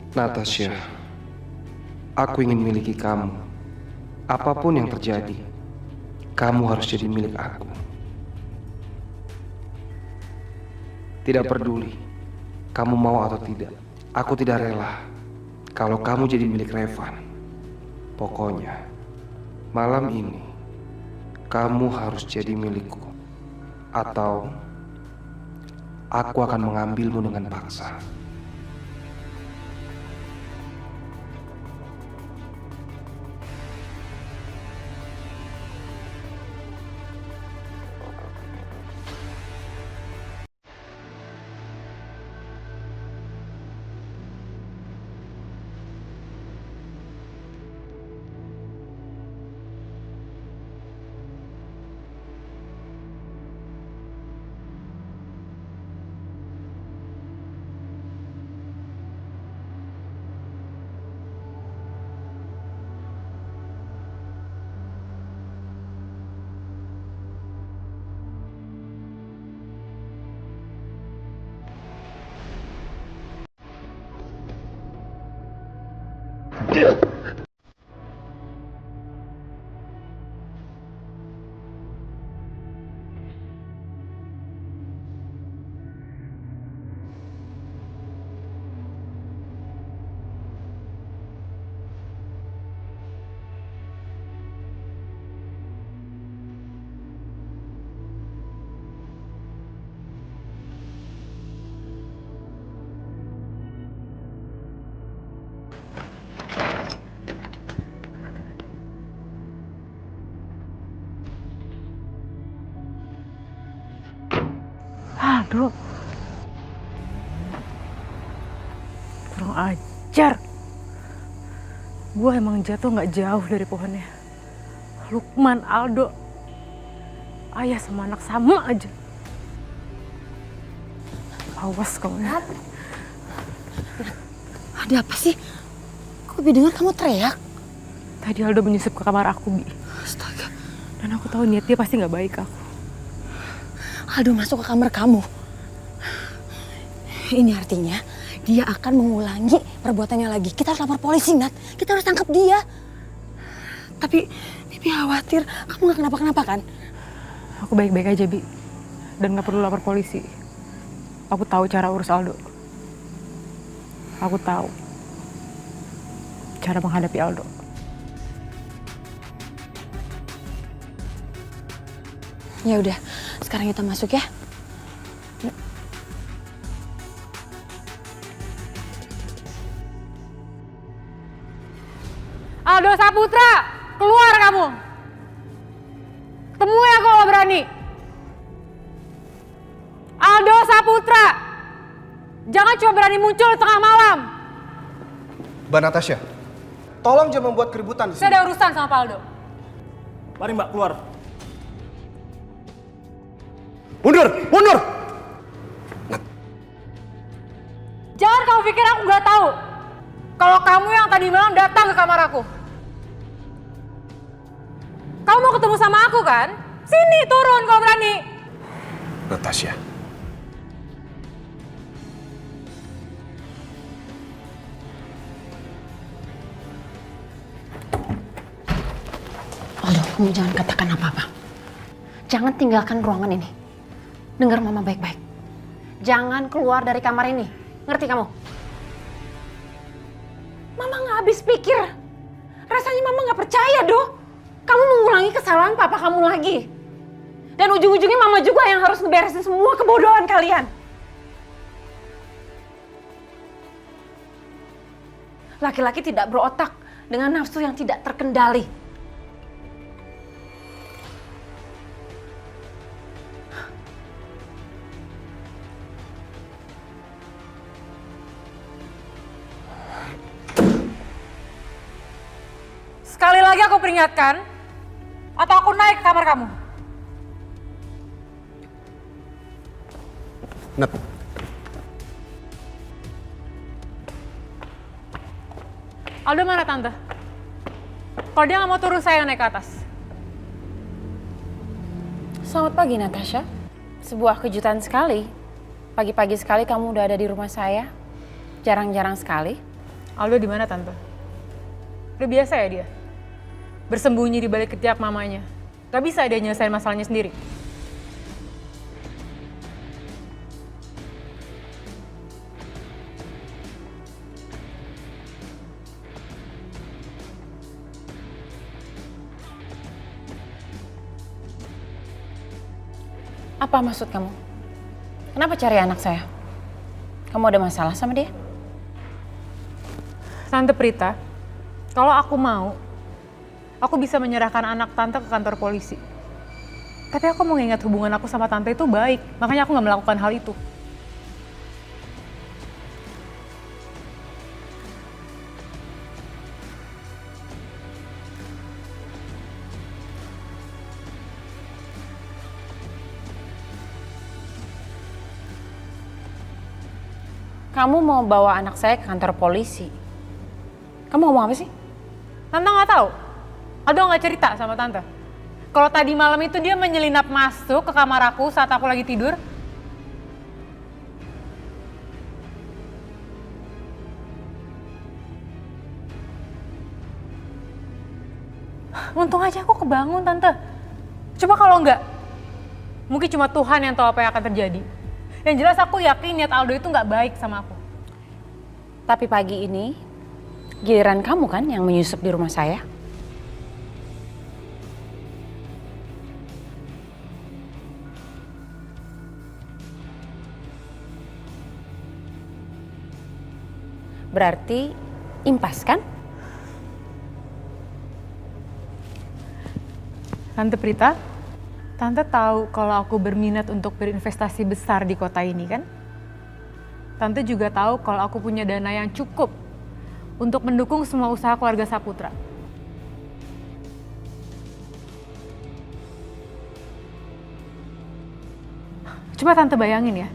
Natasha, aku ingin miliki kamu. Apapun yang terjadi, kamu harus jadi milik aku. Tidak peduli kamu mau atau tidak, aku tidak rela kalau kamu jadi milik Revan. Pokoknya, malam ini kamu harus jadi milikku, atau aku akan mengambilmu dengan paksa. Aduh. Kurang ajar. Gue emang jatuh gak jauh dari pohonnya. Lukman, Aldo. Ayah sama anak sama aja. Awas kamu ya. Ada apa sih? Kok Bi dengar kamu teriak? Tadi Aldo menyusup ke kamar aku, Bi. Astaga. Dan aku tahu niat dia pasti gak baik aku. Aldo masuk ke kamar kamu. Ini artinya dia akan mengulangi perbuatannya lagi. Kita harus lapor polisi, Nat. Kita harus tangkap dia. Tapi Bibi khawatir kamu gak kenapa-kenapa kan? Aku baik-baik aja, Bi. Dan gak perlu lapor polisi. Aku tahu cara urus Aldo. Aku tahu cara menghadapi Aldo. Ya udah, sekarang kita masuk ya. Aldo Saputra, keluar kamu. Temui aku kalau berani. Aldo Saputra, jangan cuma berani muncul tengah malam. Mbak Natasha, tolong jangan membuat keributan di sini. Saya ada urusan sama Pak Aldo. Mari Mbak, keluar. Mundur, mundur! Jangan kamu pikir aku nggak tahu kalau kamu yang tadi malam datang ke kamar aku. Kamu mau ketemu sama aku kan? Sini turun kalau berani. Natasha. Aldo, kamu jangan katakan apa-apa. Jangan tinggalkan ruangan ini. Dengar mama baik-baik. Jangan keluar dari kamar ini. Ngerti kamu? Mama nggak habis pikir. Rasanya mama nggak percaya, Do. Kamu mengulangi kesalahan papa kamu lagi. Dan ujung-ujungnya mama juga yang harus ngeberesin semua kebodohan kalian. Laki-laki tidak berotak dengan nafsu yang tidak terkendali. Sekali lagi aku peringatkan, atau aku naik ke kamar kamu. Nat. Aldo mana tante? Kalau dia nggak mau turun, saya yang naik ke atas. Selamat pagi, Natasha. Sebuah kejutan sekali. Pagi-pagi sekali kamu udah ada di rumah saya. Jarang-jarang sekali. Aldo di mana tante? Udah biasa ya dia? Bersembunyi di balik ketiak mamanya. Gak bisa dia nyelesain masalahnya sendiri. Apa maksud kamu? Kenapa cari anak saya? Kamu ada masalah sama dia? Tante Prita, kalau aku mau, aku bisa menyerahkan anak tante ke kantor polisi. Tapi aku mau ngingat hubungan aku sama tante itu baik, makanya aku gak melakukan hal itu. Kamu mau bawa anak saya ke kantor polisi? Kamu ngomong apa sih? Tante nggak tahu. Aldo nggak cerita sama tante. Kalau tadi malam itu dia menyelinap masuk ke kamar aku saat aku lagi tidur. Untung aja aku kebangun tante. Coba kalau nggak, mungkin cuma Tuhan yang tahu apa yang akan terjadi. Yang jelas aku yakin niat Aldo itu nggak baik sama aku. Tapi pagi ini, giliran kamu kan yang menyusup di rumah saya? Berarti impas kan? Tante Prita, Tante tahu kalau aku berminat untuk berinvestasi besar di kota ini kan? Tante juga tahu kalau aku punya dana yang cukup untuk mendukung semua usaha keluarga Saputra. Coba Tante bayangin ya,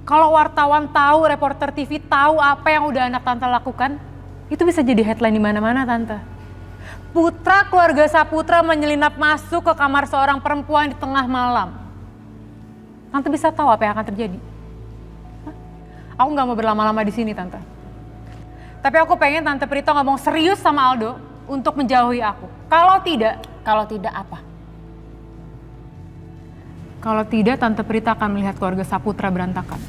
kalau wartawan tahu, reporter TV tahu apa yang udah anak Tante lakukan, itu bisa jadi headline di mana-mana Tante. Putra keluarga Saputra menyelinap masuk ke kamar seorang perempuan di tengah malam. Tante bisa tahu apa yang akan terjadi. Hah? Aku nggak mau berlama-lama di sini, Tante. Tapi aku pengen Tante Prita ngomong serius sama Aldo untuk menjauhi aku. Kalau tidak apa? Kalau tidak, Tante Prita akan melihat keluarga Saputra berantakan.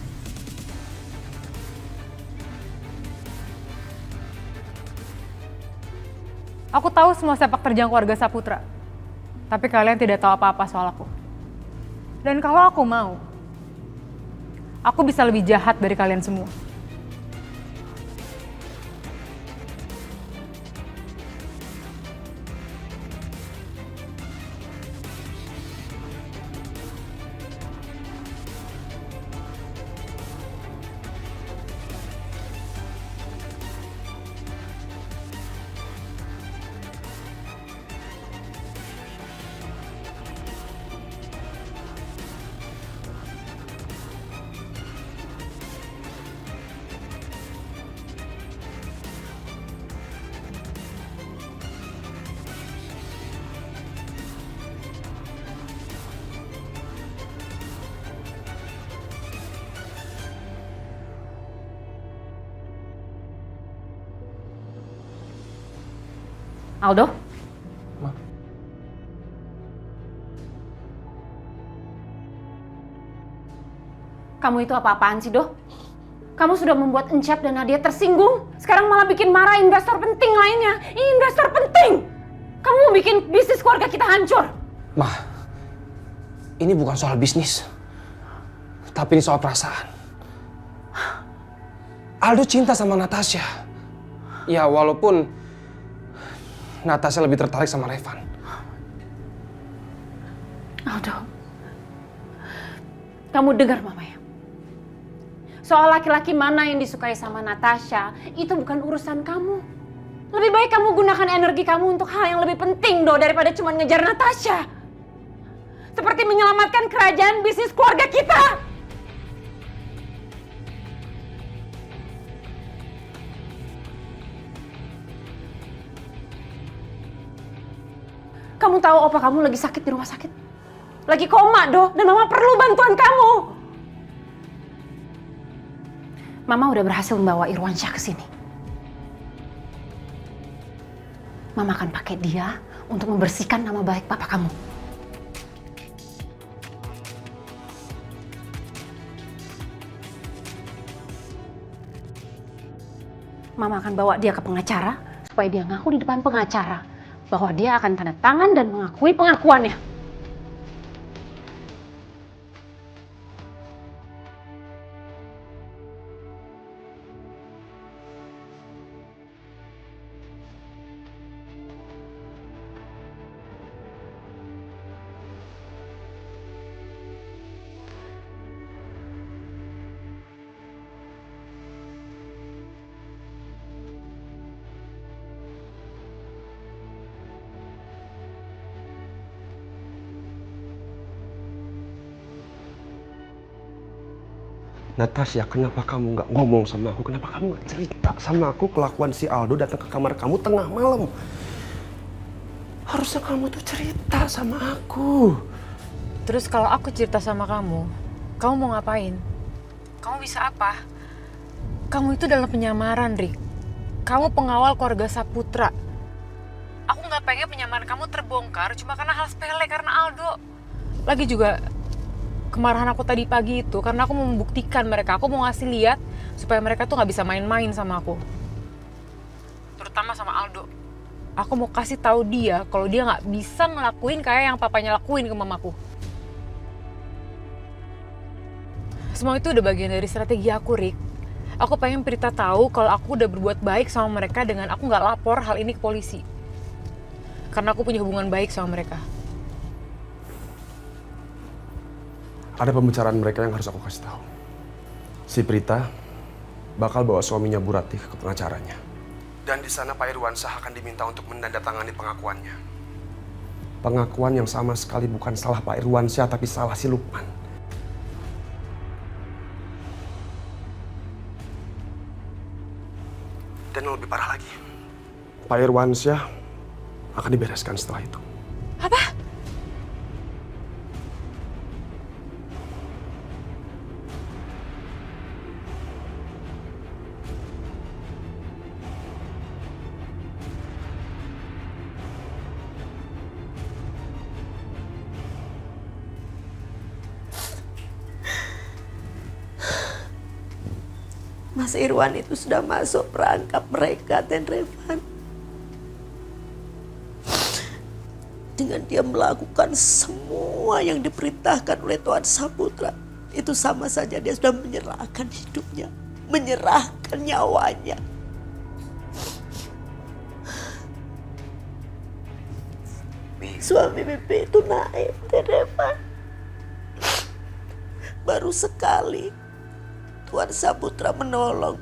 Aku tahu semua sepak terjang keluarga Saputra. Tapi kalian tidak tahu apa-apa soal aku. Dan kalau aku mau, aku bisa lebih jahat dari kalian semua. Aldo? Ma. Kamu itu apa-apaan sih, Do? Kamu sudah membuat Encep dan Nadia tersinggung. Sekarang malah bikin marah investor penting lainnya. Ini investor penting. Kamu mau bikin bisnis keluarga kita hancur. Ma, ini bukan soal bisnis. Tapi ini soal perasaan. Aldo cinta sama Natasha. Ya, walaupun Natasha lebih tertarik sama Revan. Aldo, kamu dengar Mama ya? Soal laki-laki mana yang disukai sama Natasha, itu bukan urusan kamu. Lebih baik kamu gunakan energi kamu untuk hal yang lebih penting, Do, daripada cuma ngejar Natasha. Seperti menyelamatkan kerajaan bisnis keluarga kita. Kamu tahu opa kamu lagi sakit di rumah sakit? Lagi koma, Do, dan Mama perlu bantuan kamu. Mama udah berhasil membawa Irwansyah ke sini. Mama akan pakai dia untuk membersihkan nama baik papa kamu. Mama akan bawa dia ke pengacara supaya dia ngaku di depan pengacara bahwa dia akan tanda tangan dan mengakui pengakuannya. Natasha, kenapa kamu nggak ngomong sama aku? Kenapa kamu nggak cerita sama aku kelakuan si Aldo datang ke kamar kamu tengah malam? Harusnya kamu tuh cerita sama aku. Terus kalau aku cerita sama kamu mau ngapain? Kamu bisa apa? Kamu itu dalam penyamaran, Rick. Kamu pengawal keluarga Saputra. Aku nggak pengen penyamaran kamu terbongkar cuma karena hal sepele, karena Aldo. Lagi juga kemarahan aku tadi pagi itu karena aku mau membuktikan mereka. Aku mau ngasih lihat supaya mereka tuh nggak bisa main-main sama aku. Terutama sama Aldo. Aku mau kasih tahu dia kalau dia nggak bisa ngelakuin kayak yang papanya lakuin ke mamaku. Semua itu udah bagian dari strategi aku, Rick. Aku pengen Prita tahu kalau aku udah berbuat baik sama mereka dengan aku nggak lapor hal ini ke polisi. Karena aku punya hubungan baik sama mereka. Ada pembicaraan mereka yang harus aku kasih tahu. Si Prita bakal bawa suaminya Bu Ratih ke pengacaranya. Dan di sana Pak Irwansyah akan diminta untuk menandatangani pengakuannya. Pengakuan yang sama sekali bukan salah Pak Irwansyah, tapi salah si Lukman. Dan yang lebih parah lagi, Pak Irwansyah akan dibereskan setelah itu. Apa? Mas Irwan itu sudah masuk perangkap mereka, Ten Revan. Dengan dia melakukan semua yang diperintahkan oleh Tuan Saputra, itu sama saja dia sudah menyerahkan hidupnya, menyerahkan nyawanya. Suami Bibi itu naik, Ten Revan. Baru sekali Tuan Saputra menolong.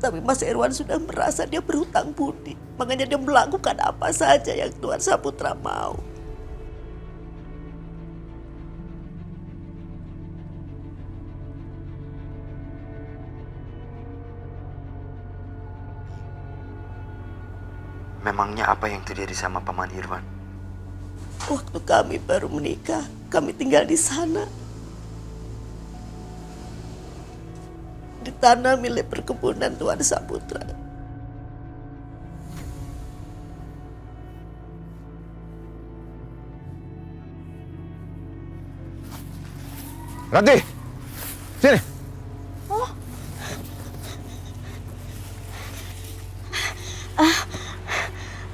Tapi Mas Irwan sudah merasa dia berhutang budi. Makanya dia melakukan apa saja yang Tuan Saputra mau. Memangnya apa yang terjadi sama Paman Irwan? Waktu kami baru menikah, kami tinggal di sana. Di tanah milik perkebunan Tuan Saputra. Ratih, sini. Oh.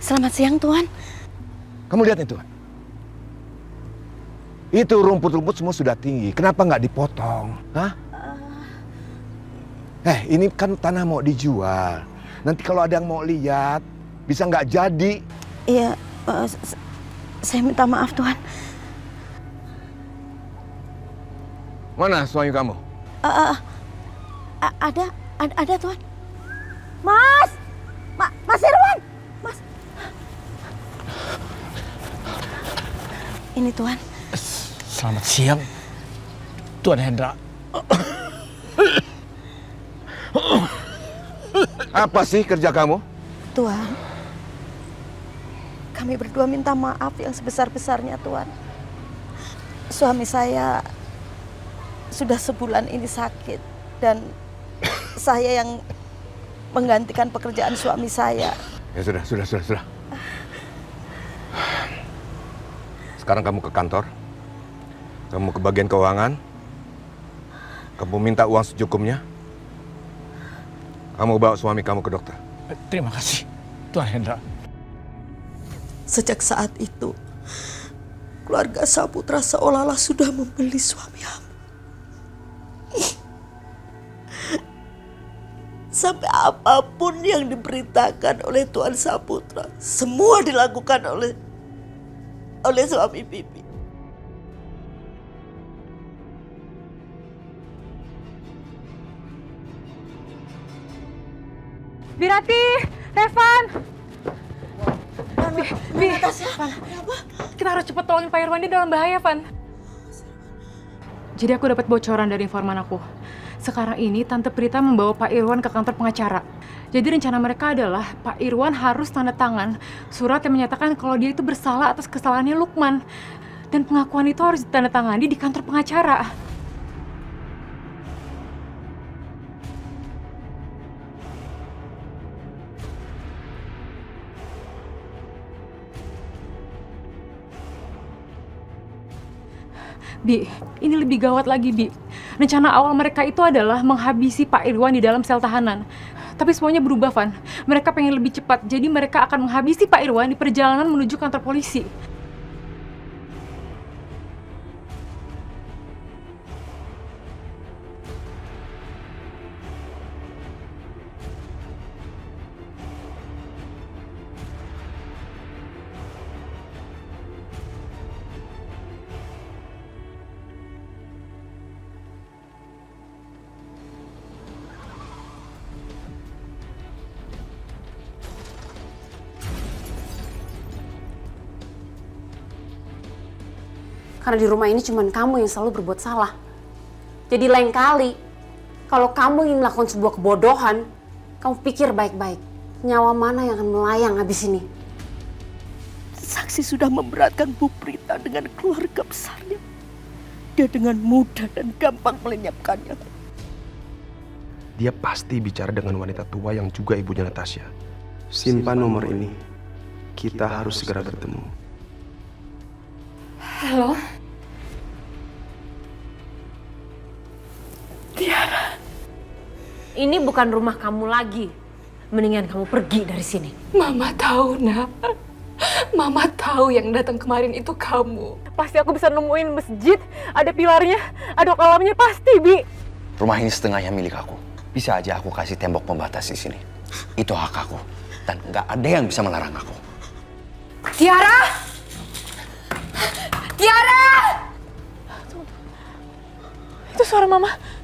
Selamat siang, Tuan. Kamu lihat itu? Itu rumput-rumput semua sudah tinggi. Kenapa nggak dipotong? Hah? Ini kan tanah mau dijual. Nanti kalau ada yang mau lihat, bisa nggak jadi. Iya, saya minta maaf, Tuan. Mana suami kamu? Ada, Tuan. Mas! Mas Irwan! Mas! Ini, Tuan. Selamat siang, Tuan Hendra. Apa sih kerja kamu? Tuan, kami berdua minta maaf yang sebesar-besarnya, Tuan. Suami saya sudah sebulan ini sakit dan saya yang menggantikan pekerjaan suami saya. Ya sudah. Sekarang kamu ke kantor. Kamu ke bagian keuangan. Kamu minta uang secukupnya. Kamu bawa suami kamu ke dokter. Terima kasih, Tuan Hendra. Sejak saat itu, keluarga Saputra seolah-olah sudah membeli suami hamba. Sampai apapun yang diberitakan oleh Tuan Saputra, semua dilakukan oleh suami Bibi. Birati, Revan. Van, Kita harus cepat tolongin Pak Irwan, dia dalam bahaya, Van. Jadi aku dapat bocoran dari informan aku. Sekarang ini Tante Prita membawa Pak Irwan ke kantor pengacara. Jadi rencana mereka adalah Pak Irwan harus tanda tangan surat yang menyatakan kalau dia itu bersalah atas kesalahannya Lukman. Dan pengakuan itu harus ditandatangani di kantor pengacara. Bi, ini lebih gawat lagi, Bi. Rencana awal mereka itu adalah menghabisi Pak Irwan di dalam sel tahanan. Tapi semuanya berubah, Van. Mereka pengen lebih cepat, jadi mereka akan menghabisi Pak Irwan di perjalanan menuju kantor polisi. Karena di rumah ini cuma kamu yang selalu berbuat salah. Jadi lain kali, kalau kamu ingin melakukan sebuah kebodohan, kamu pikir baik-baik. Nyawa mana yang akan melayang habis ini? Saksi sudah memberatkan Bu Prita dengan keluarga besarnya. Dia dengan mudah dan gampang melenyapkannya. Dia pasti bicara dengan wanita tua yang juga ibunya Natasha. Simpan nomor ini. Kita harus segera bertemu. Halo? Tiara. Ini bukan rumah kamu lagi. Mendingan kamu pergi dari sini. Mama tahu, Nak. Mama tahu yang datang kemarin itu kamu. Pasti aku bisa nemuin masjid, ada pilarnya, ada kolamnya, pasti, Bi. Rumah ini setengahnya milik aku. Bisa aja aku kasih tembok pembatas di sini. Itu hak aku. Dan nggak ada yang bisa melarang aku. Tiara! Tiara! Itu suara Mama.